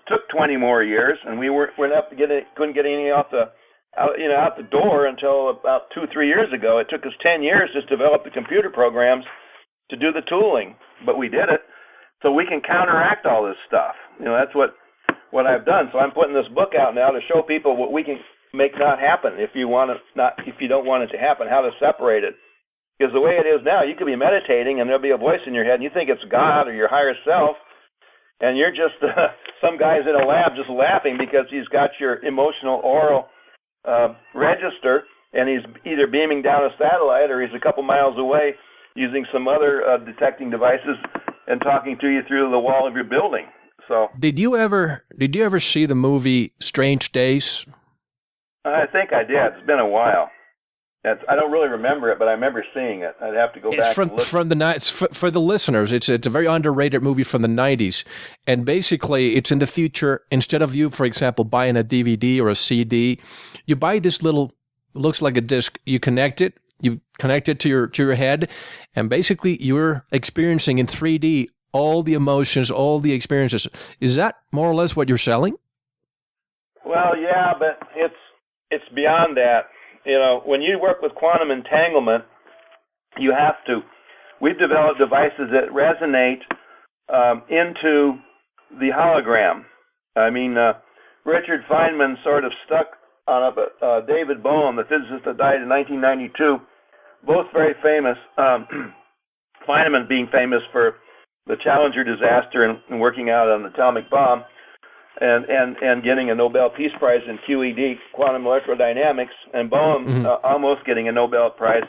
took 20 more years, and we couldn't get any out the door until about 2-3 years ago. It took us 10 years just to develop the computer programs to do the tooling, but we did it. So we can counteract all this stuff. That's what I've done. So I'm putting this book out now to show people what we can make not happen if you don't want it to happen, how to separate it. Because the way it is now, you could be meditating and there'll be a voice in your head and you think it's God or your higher self, and you're just some guy's in a lab just laughing because he's got your emotional oral register, and he's either beaming down a satellite or he's a couple miles away using some other detecting devices and talking to you through the wall of your building. So, did you ever see the movie Strange Days? I think I did. It's been a while. I don't really remember it, but I remember seeing it. I'd have to go back and look. From the nights for the listeners. It's a very underrated movie from the 90s, and basically it's in the future. Instead of you, for example, buying a DVD or a CD, you buy this little, looks like a disc. You connect it to your head, and basically you're experiencing in 3D all the emotions, all the experiences. Is that more or less what you're selling? Well, yeah, but it's beyond that. When you work with quantum entanglement, we've developed devices that resonate into the hologram. I mean, Richard Feynman sort of stuck on it, but David Bohm, the physicist that died in 1992, both very famous. Feynman being famous for the Challenger disaster and working out on the atomic bomb, and getting a Nobel Peace Prize in QED, quantum electrodynamics, and Bohm almost getting a Nobel Prize.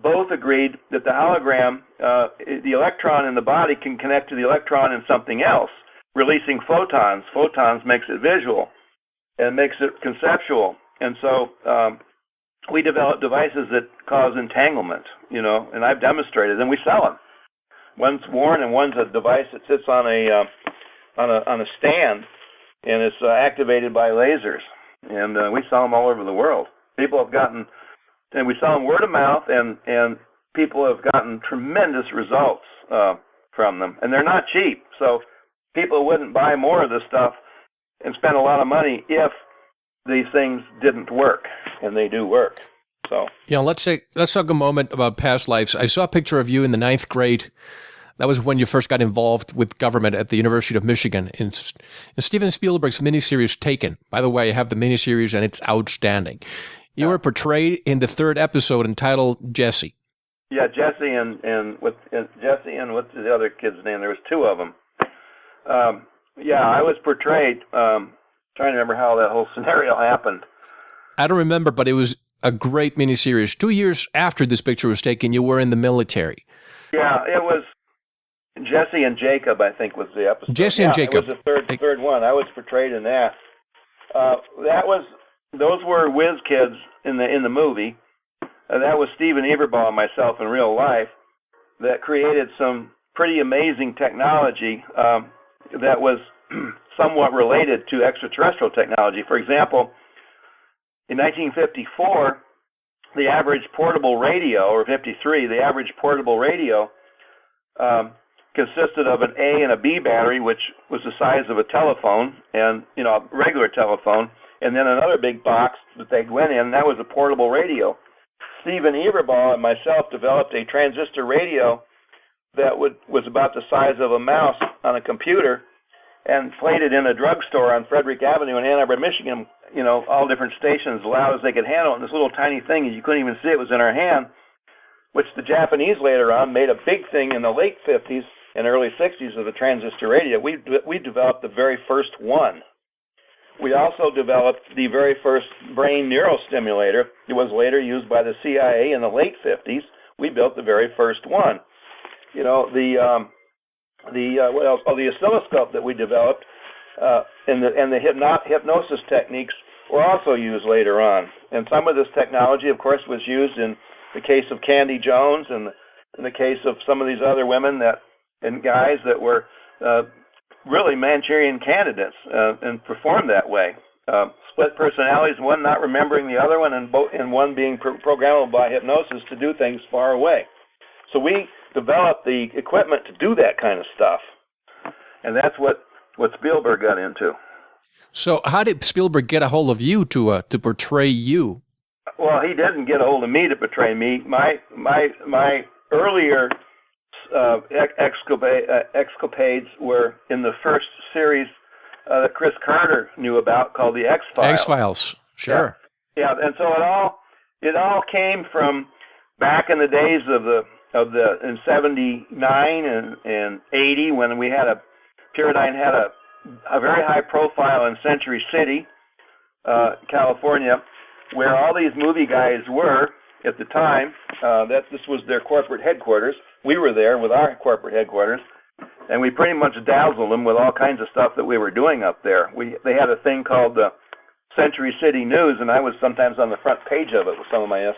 Both agreed that the hologram, the electron in the body can connect to the electron in something else, releasing photons. Photons makes it visual and makes it conceptual. And so we develop devices that cause entanglement, and I've demonstrated, and we sell them. One's worn and one's a device that sits on a stand, and it's activated by lasers, and we sell them all over the world. People have gotten, and we sell them word of mouth, and people have gotten tremendous results from them, and they're not cheap. So people wouldn't buy more of this stuff and spend a lot of money if these things didn't work, and they do work. So let's talk a moment about past lives. I saw a picture of you in the 9th grade. That was when you first got involved with government at the University of Michigan in Steven Spielberg's miniseries Taken. By the way, I have the miniseries, and it's outstanding. You were portrayed in the 3rd episode entitled Jesse. Yeah, Jesse and what's the other kid's name? There was 2 of them. I was portrayed. Trying to remember how that whole scenario happened. I don't remember, but it was a great miniseries. 2 years after this picture was taken, you were in the military. Yeah, it was. Jesse and Jacob, I think, was the episode. Jesse and Jacob. It was the third one. I was portrayed in that. Those were whiz kids in the movie. That was Steven Everbaugh and myself in real life that created some pretty amazing technology that was somewhat related to extraterrestrial technology. For example, in 1954, the average portable radio, or 53, the average portable radio consisted of an A and a B battery, which was the size of a telephone, and a regular telephone, and then another big box that they went in, and that was a portable radio. Steven Everbaugh and myself developed a transistor radio that was about the size of a mouse on a computer, and played it in a drugstore on Frederick Avenue in Ann Arbor, Michigan, all different stations, as loud as they could handle it. And this little tiny thing, you couldn't even see it, was in our hand, which the Japanese later on made a big thing in the late 50s and early 60s of the transistor radio. We developed the very first one. We also developed the very first brain neurostimulator. It was later used by the CIA in the late 50s. We built the very first one. What else? Oh, the oscilloscope that we developed and the hypnosis techniques were also used later on. And some of this technology, of course, was used in the case of Candy Jones and in the case of some of these other women and guys that were really Manchurian candidates and performed that way. Split personalities, one not remembering the other one, and one being programmable by hypnosis to do things far away. So we develop the equipment to do that kind of stuff. And that's what Spielberg got into. So how did Spielberg get a hold of you to portray you? Well, he didn't get a hold of me to portray me. My earlier escapades were in the first series that Chris Carter knew about, called the X-Files. X-Files, sure. Yeah, and so it all came from back in the days in 79 and 80, when we had Pyridine had a very high profile in Century City, California, where all these movie guys were at the time. This was their corporate headquarters. We were there with our corporate headquarters, and we pretty much dazzled them with all kinds of stuff that we were doing up there. They had a thing called the Century City News, and I was sometimes on the front page of it with some of my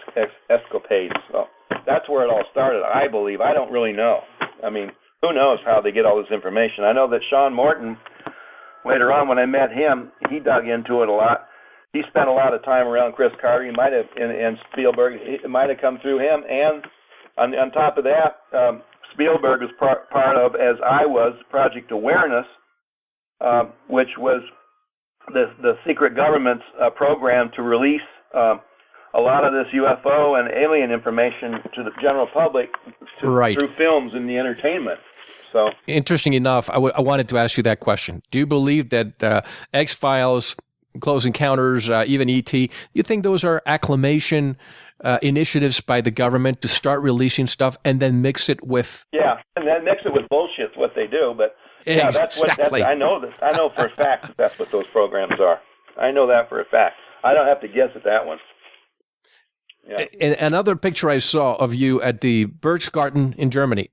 escapades. So that's where it all started, I believe. I don't really know. I mean, who knows how they get all this information? I know that Sean Morton, later on when I met him, he dug into it a lot. He spent a lot of time around Chris Carter. He might have, and Spielberg, it might have come through him. And on top of that, Spielberg was part of, as I was, Project Awareness, which was the secret government's program to release a lot of this UFO and alien information to the general public through films and the entertainment. So, interesting enough, I wanted to ask you that question. Do you believe that X-Files, Close Encounters, even E.T., you think those are acclamation initiatives by the government to start releasing stuff and then mix it with... Yeah, and then mix it with bullshit, what they do, but yeah, exactly. I know for a fact that's what those programs are. I know that for a fact. I don't have to guess at that one. Yeah. And another picture I saw of you at the Berchtesgaden in Germany,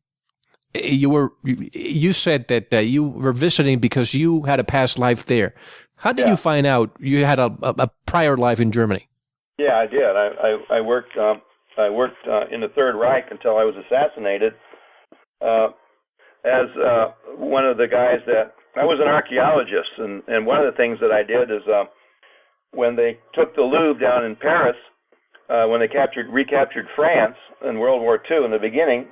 you said that you were visiting because you had a past life there. How did you find out you had a prior life in Germany? Yeah, I did. I worked in the Third Reich until I was assassinated. As one of the guys that I was an archaeologist, and one of the things that I did is when they took the Louvre down in Paris, when they recaptured France in World War II in the beginning,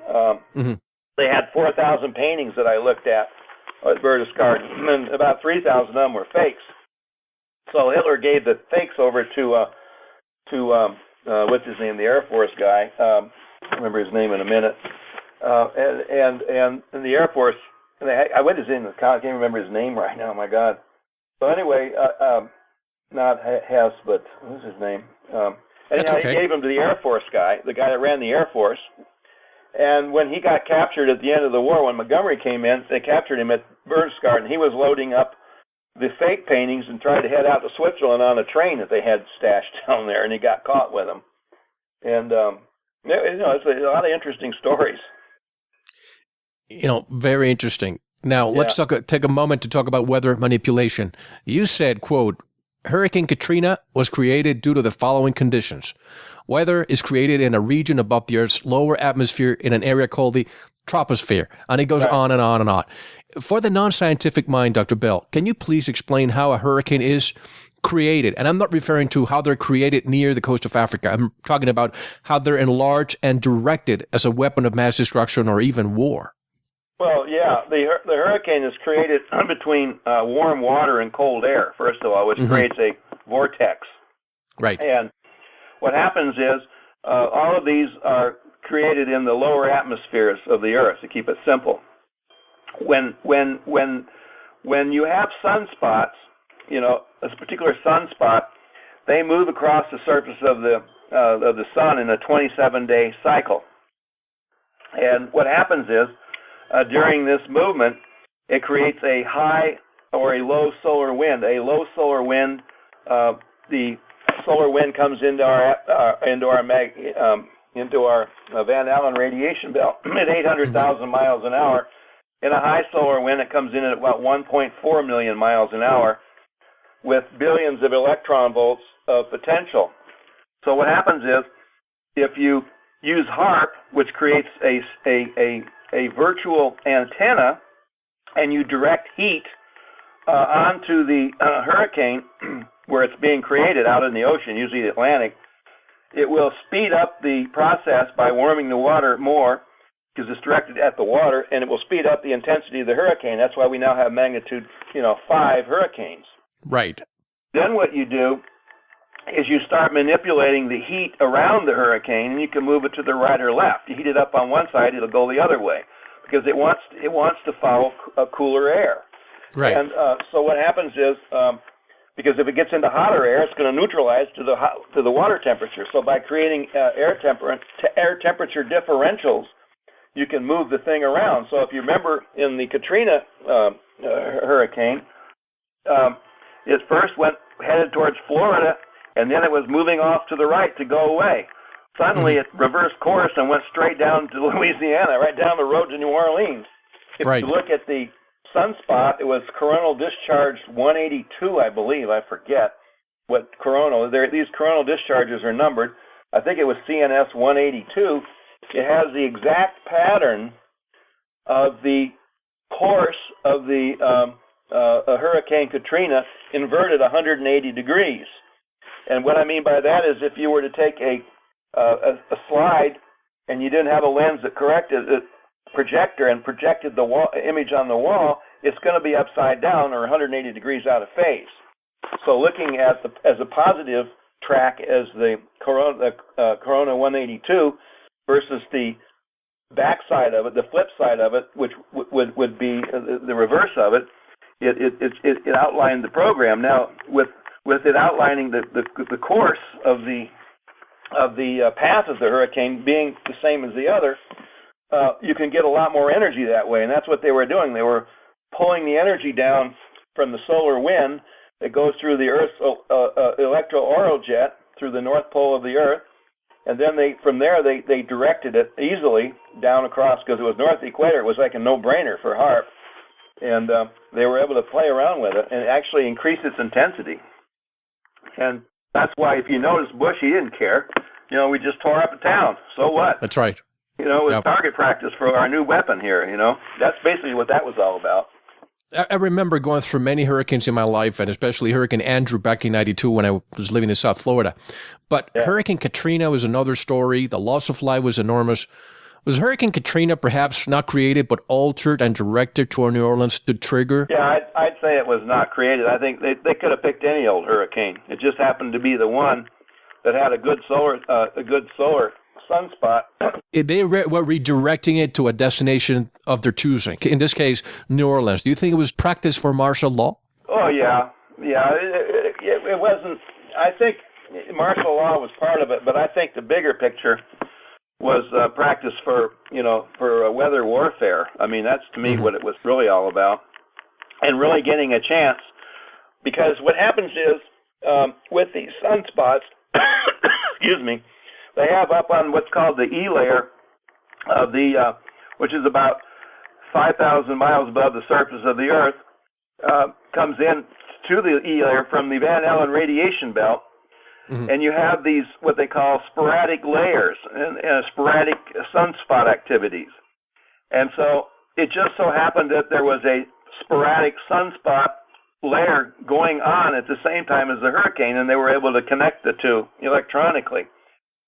they had 4,000 paintings that I looked at Berchtesgaden, and about 3,000 of them were fakes. So Hitler gave the fakes over to what's his name, the Air Force guy. I'll remember his name in a minute. And the Air Force, I went his name. I can't remember his name right now. My God. So anyway, not Hess, but what was his name? Anyhow, he gave him to the Air Force guy, the guy that ran the Air Force. And when he got captured at the end of the war, when Montgomery came in, they captured him at Berchtesgaden. He was loading up the fake paintings and tried to head out to Switzerland on a train that they had stashed down there, and he got caught with them. And it's a lot of interesting stories. Very interesting. Now, let's take a moment to talk about weather manipulation. You said, quote, Hurricane Katrina was created due to the following conditions. Weather is created in a region above the Earth's lower atmosphere in an area called the troposphere. And it goes on and on and on. For the non-scientific mind, Dr. Bell, can you please explain how a hurricane is created? And I'm not referring to how they're created near the coast of Africa. I'm talking about how they're enlarged and directed as a weapon of mass destruction or even war. Well, yeah, the hurricane is created between warm water and cold air, first of all, which creates a vortex. Right. And what happens is all of these are created in the lower atmospheres of the Earth, to keep it simple. When you have sunspots, a particular sunspot, they move across the surface of the sun in a 27-day cycle. And what happens is, during this movement, it creates a high or a low solar wind. A low solar wind, the solar wind comes into our Van Allen radiation belt at 800,000 miles an hour. In a high solar wind, it comes in at about 1.4 million miles an hour, with billions of electron volts of potential. So what happens is, if you use HAARP, which creates a virtual antenna, and you direct heat onto the hurricane where it's being created out in the ocean, usually the Atlantic, it will speed up the process by warming the water more, because it's directed at the water, and it will speed up the intensity of the hurricane. That's why we now have magnitude 5 hurricanes. Right. Then what you do is you start manipulating the heat around the hurricane, and you can move it to the right or left. You heat it up on one side, it'll go the other way, because it wants to follow cooler air. Right. And so what happens is, because if it gets into hotter air, it's going to neutralize to the water temperature. So by creating air temperature differentials, you can move the thing around. So if you remember in the Katrina hurricane, it first headed towards Florida, and then it was moving off to the right to go away. Suddenly it reversed course and went straight down to Louisiana, right down the road to New Orleans. If you look at the sunspot, it was coronal discharge 182, I believe. I forget what coronal. These coronal discharges are numbered. I think it was CNS 182. It has the exact pattern of the course of the Hurricane Katrina inverted 180 degrees. And what I mean by that is if you were to take a slide and you didn't have a lens that corrected the projector and projected the image on the wall, it's going to be upside down or 180 degrees out of phase. So looking at as a positive track as the Corona 182 versus the back side of it, the flip side of it, which would be the reverse of it, it outlined the program. Now with it outlining the course of the path of the hurricane being the same as the other, you can get a lot more energy that way, and that's what they were doing. They were pulling the energy down from the solar wind that goes through the Earth's electro-auroral jet through the North Pole of the Earth, and then from there they directed it easily down across, because it was north equator. It was like a no-brainer for HAARP, and they were able to play around with it and actually increase its intensity. And that's why, if you notice, Bush, he didn't care. We just tore up a town. So what? That's right. It was target practice for our new weapon here, That's basically what that was all about. I remember going through many hurricanes in my life, and especially Hurricane Andrew back in '92 when I was living in South Florida. But Hurricane Katrina was another story. The loss of life was enormous. Was Hurricane Katrina perhaps not created but altered and directed toward New Orleans to trigger? Yeah, I'd say it was not created. I think they could have picked any old hurricane. It just happened to be the one that had a good solar sunspot. They were redirecting it to a destination of their choosing. In this case, New Orleans. Do you think it was practice for martial law? Oh, yeah. It wasn't. I think martial law was part of it, but I think the bigger picture was practice for weather warfare. I mean, that's to me what it was really all about, and really getting a chance. Because what happens is with these sunspots, excuse me, they have up on what's called the E layer of which is about 5,000 miles above the surface of the Earth, comes in to the E layer from the Van Allen radiation belt. Mm-hmm. And you have these, what they call sporadic layers and sporadic sunspot activities. And so it just so happened that there was a sporadic sunspot layer going on at the same time as the hurricane, and they were able to connect the two electronically.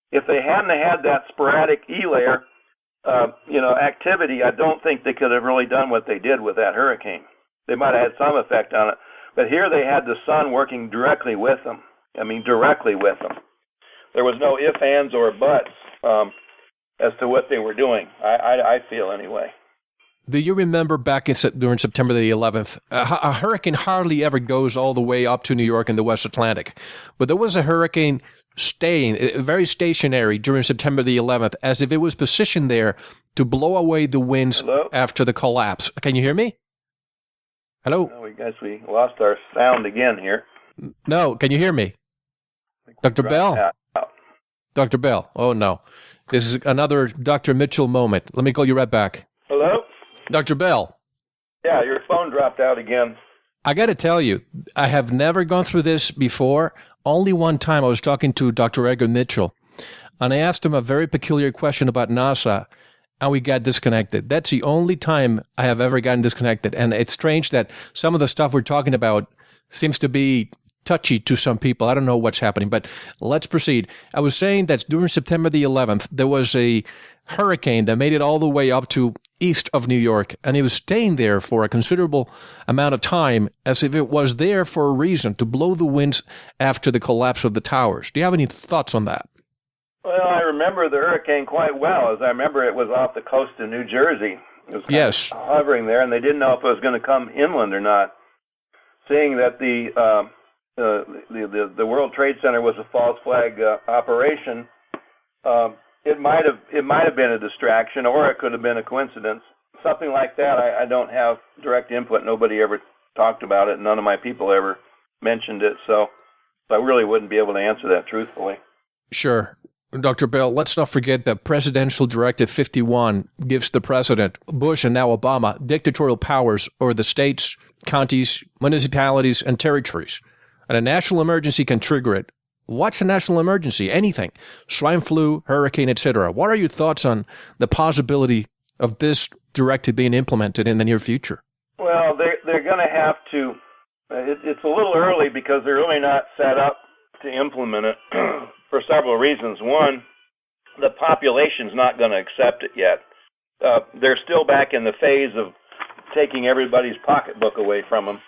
If they hadn't had that sporadic E layer, activity, I don't think they could have really done what they did with that hurricane. They might have had some effect on it. But here they had the sun working directly with them. Directly with them. There was no ifs, ands, or buts as to what they were doing, I feel anyway. Do you remember back during September the 11th, a hurricane hardly ever goes all the way up to New York and the West Atlantic, but there was a hurricane staying very stationary during September the 11th, as if it was positioned there to blow away the winds after the collapse. Can you hear me? Hello? I guess we lost our sound again here. No, can you hear me? Dr. Bell? Dr. Bell, oh no. This is another Dr. Mitchell moment. Let me call you right back. Hello? Dr. Bell. Yeah, your phone dropped out again. I got to tell you, I have never gone through this before. Only one time I was talking to Dr. Edgar Mitchell, and I asked him a very peculiar question about NASA, and we got disconnected. That's the only time I have ever gotten disconnected. And it's strange that some of the stuff we're talking about seems to be touchy to some people. I don't know what's happening, but let's proceed. I was saying that during September the 11th, there was a hurricane that made it all the way up to east of New York, and it was staying there for a considerable amount of time, as if it was there for a reason, to blow the winds after the collapse of the towers. Do you have any thoughts on that? Well, I remember the hurricane quite well, as I remember it was off the coast of New Jersey. It was kind of hovering there, and they didn't know if it was going to come inland or not. Seeing that the World Trade Center was a false flag operation, it might have been a distraction, or it could have been a coincidence. Something like that. I don't have direct input. Nobody ever talked about it. None of my people ever mentioned it, so I really wouldn't be able to answer that truthfully. Sure. Dr. Bell, let's not forget that Presidential Directive 51 gives the President, Bush and now Obama, dictatorial powers over the states, counties, municipalities, and territories. And a national emergency can trigger it. What's a national emergency? Anything. Swine flu, hurricane, etc. What are your thoughts on the possibility of this directive being implemented in the near future? Well, they're going to have to. It's a little early because they're really not set up to implement it for several reasons. One, the population's not going to accept it yet. They're still back in the phase of taking everybody's pocketbook away from them,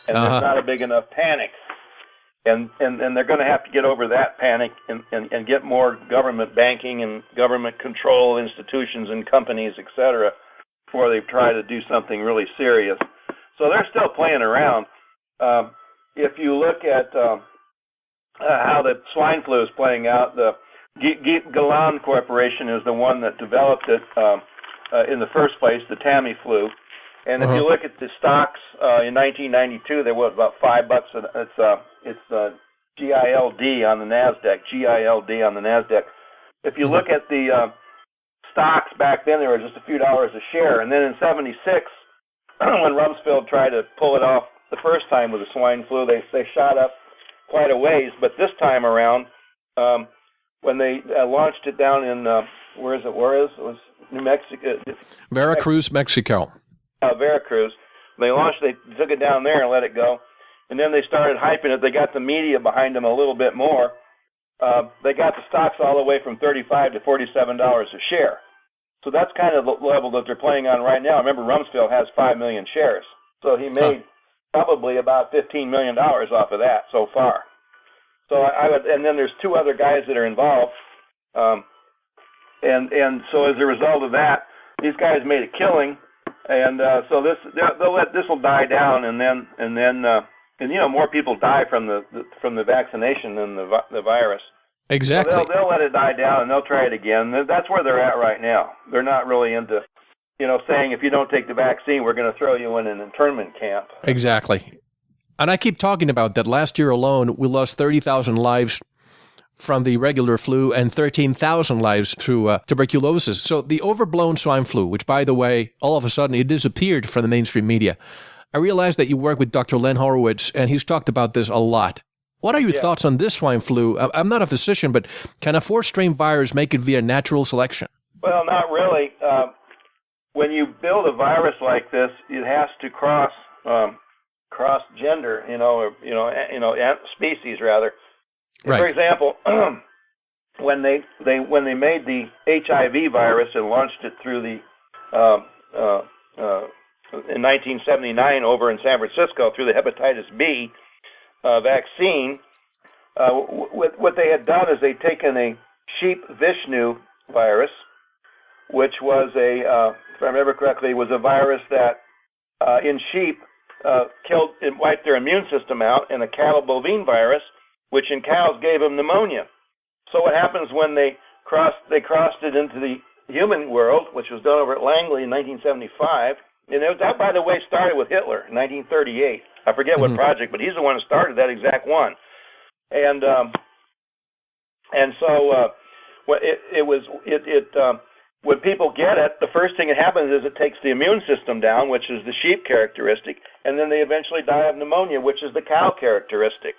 and there's not a big enough panic. And they're going to have to get over that panic and get more government banking and government control institutions and companies, et cetera, before they try to do something really serious. So they're still playing around. If you look at how the swine flu is playing out, the Galan Corporation is the one that developed it in the first place, the Tamiflu. And if you look at the stocks in 1992, there was about $5. It's GILD on the NASDAQ, GILD on the NASDAQ. If you look at the stocks back then, they were just a few dollars a share. And then in 76, when Rumsfeld tried to pull it off the first time with the swine flu, they shot up quite a ways. But this time around, when they launched it down in, where is it? It was New Mexico. Veracruz, Mexico. Veracruz. They took it down there and let it go. And then they started hyping it. They got the media behind them a little bit more. They got the stocks all the way from $35 to $47 a share. So that's kind of the level that they're playing on right now. Remember, Rumsfeld has 5 million shares. So he made probably about $15 million off of that so far. So and then there's two other guys that are involved. And so as a result of that, these guys made a killing. And so this will die down, and more people die from the vaccination than the virus. Exactly. So they'll let it die down, and they'll try it again. That's where they're at right now. They're not really into, saying if you don't take the vaccine, we're going to throw you in an internment camp. Exactly. And I keep talking about that. Last year alone, we lost 30,000 lives from the regular flu and 13,000 lives through tuberculosis. So the overblown swine flu, which, by the way, all of a sudden it disappeared from the mainstream media. I realize that you work with Dr. Len Horowitz, and he's talked about this a lot. What are your thoughts on this swine flu? I'm not a physician, but can a fourth-strain virus make it via natural selection? Well, not really. When you build a virus like this, it has to cross gender, species rather. Right. For example, when they made the HIV virus and launched it through the in 1979 over in San Francisco through the hepatitis B vaccine, what they had done is they'd taken a sheep Vishnu virus, which was if I remember correctly, was a virus that in sheep killed and wiped their immune system out, and a cattle bovine virus, which in cows gave them pneumonia. So what happens when they crossed it into the human world, which was done over at Langley in 1975, and that, by the way, started with Hitler in 1938. I forget what project, but he's the one who started that exact one. And so when people get it, the first thing that happens is it takes the immune system down, which is the sheep characteristic, and then they eventually die of pneumonia, which is the cow characteristic.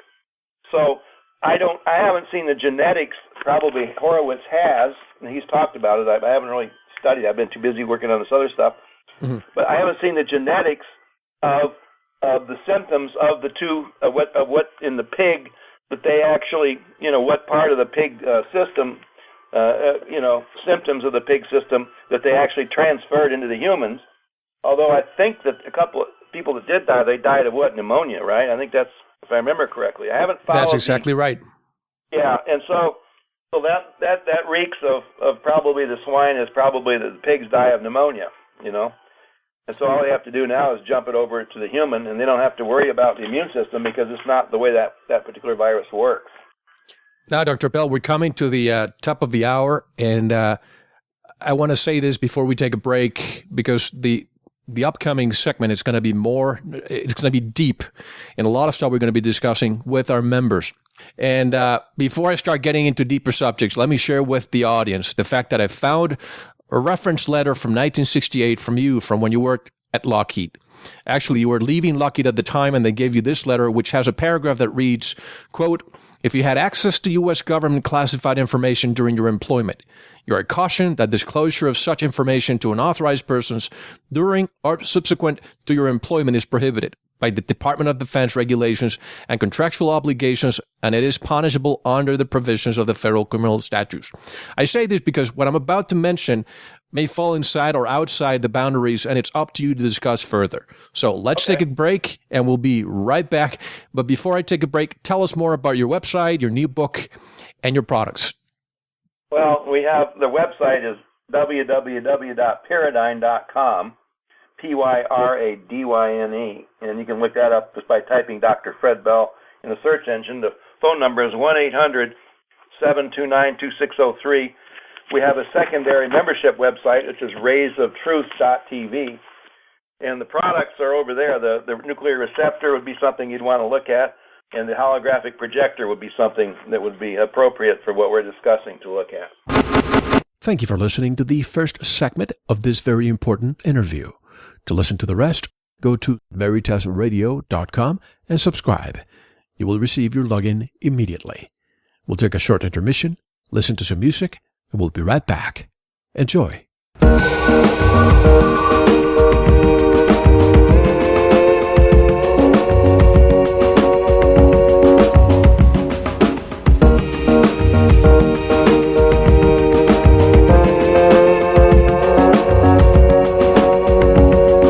So I haven't seen the genetics. Probably Horowitz has, and he's talked about it. I haven't really studied. I've been too busy working on this other stuff. But I haven't seen the genetics of of the symptoms of the two, what in the pig that they actually, what part of the pig system, symptoms of the pig system that they actually transferred into the humans. Although I think that a couple of people that did die, they died of pneumonia, right? I think that's, if I remember correctly. I haven't followed. That's exactly right. Yeah, and so that reeks of probably the swine is probably that the pigs die of pneumonia, And so all they have to do now is jump it over to the human, and they don't have to worry about the immune system because it's not the way that particular virus works. Now, Dr. Bell, we're coming to the top of the hour, and I want to say this before we take a break because the upcoming segment is going to be it's going to be deep in a lot of stuff we're going to be discussing with our members. And before I start getting into deeper subjects, let me share with the audience the fact that I found a reference letter from 1968 from when you worked at Lockheed. Actually, you were leaving Lockheed at the time, and they gave you this letter, which has a paragraph that reads, quote, "If you had access to U.S. government classified information during your employment, you are cautioned that disclosure of such information to unauthorized persons during or subsequent to your employment is prohibited by the Department of Defense regulations and contractual obligations, and it is punishable under the provisions of the federal criminal statutes." I say this because what I'm about to mention may fall inside or outside the boundaries, and it's up to you to discuss further. So let's take a break, and we'll be right back. But before I take a break, tell us more about your website, your new book, and your products. Well, we have the website is www.pyridine.com, Pyradyne, and you can look that up just by typing Dr. Fred Bell in the search engine. The phone number is 1-800-729-2603. We have a secondary membership website, which is raysoftruth.tv, and the products are over there. The nuclear receptor would be something you'd want to look at, and the holographic projector would be something that would be appropriate for what we're discussing to look at. Thank you for listening to the first segment of this very important interview. To listen to the rest, go to veritasradio.com and subscribe. You will receive your login immediately. We'll take a short intermission, listen to some music, and we'll be right back. Enjoy.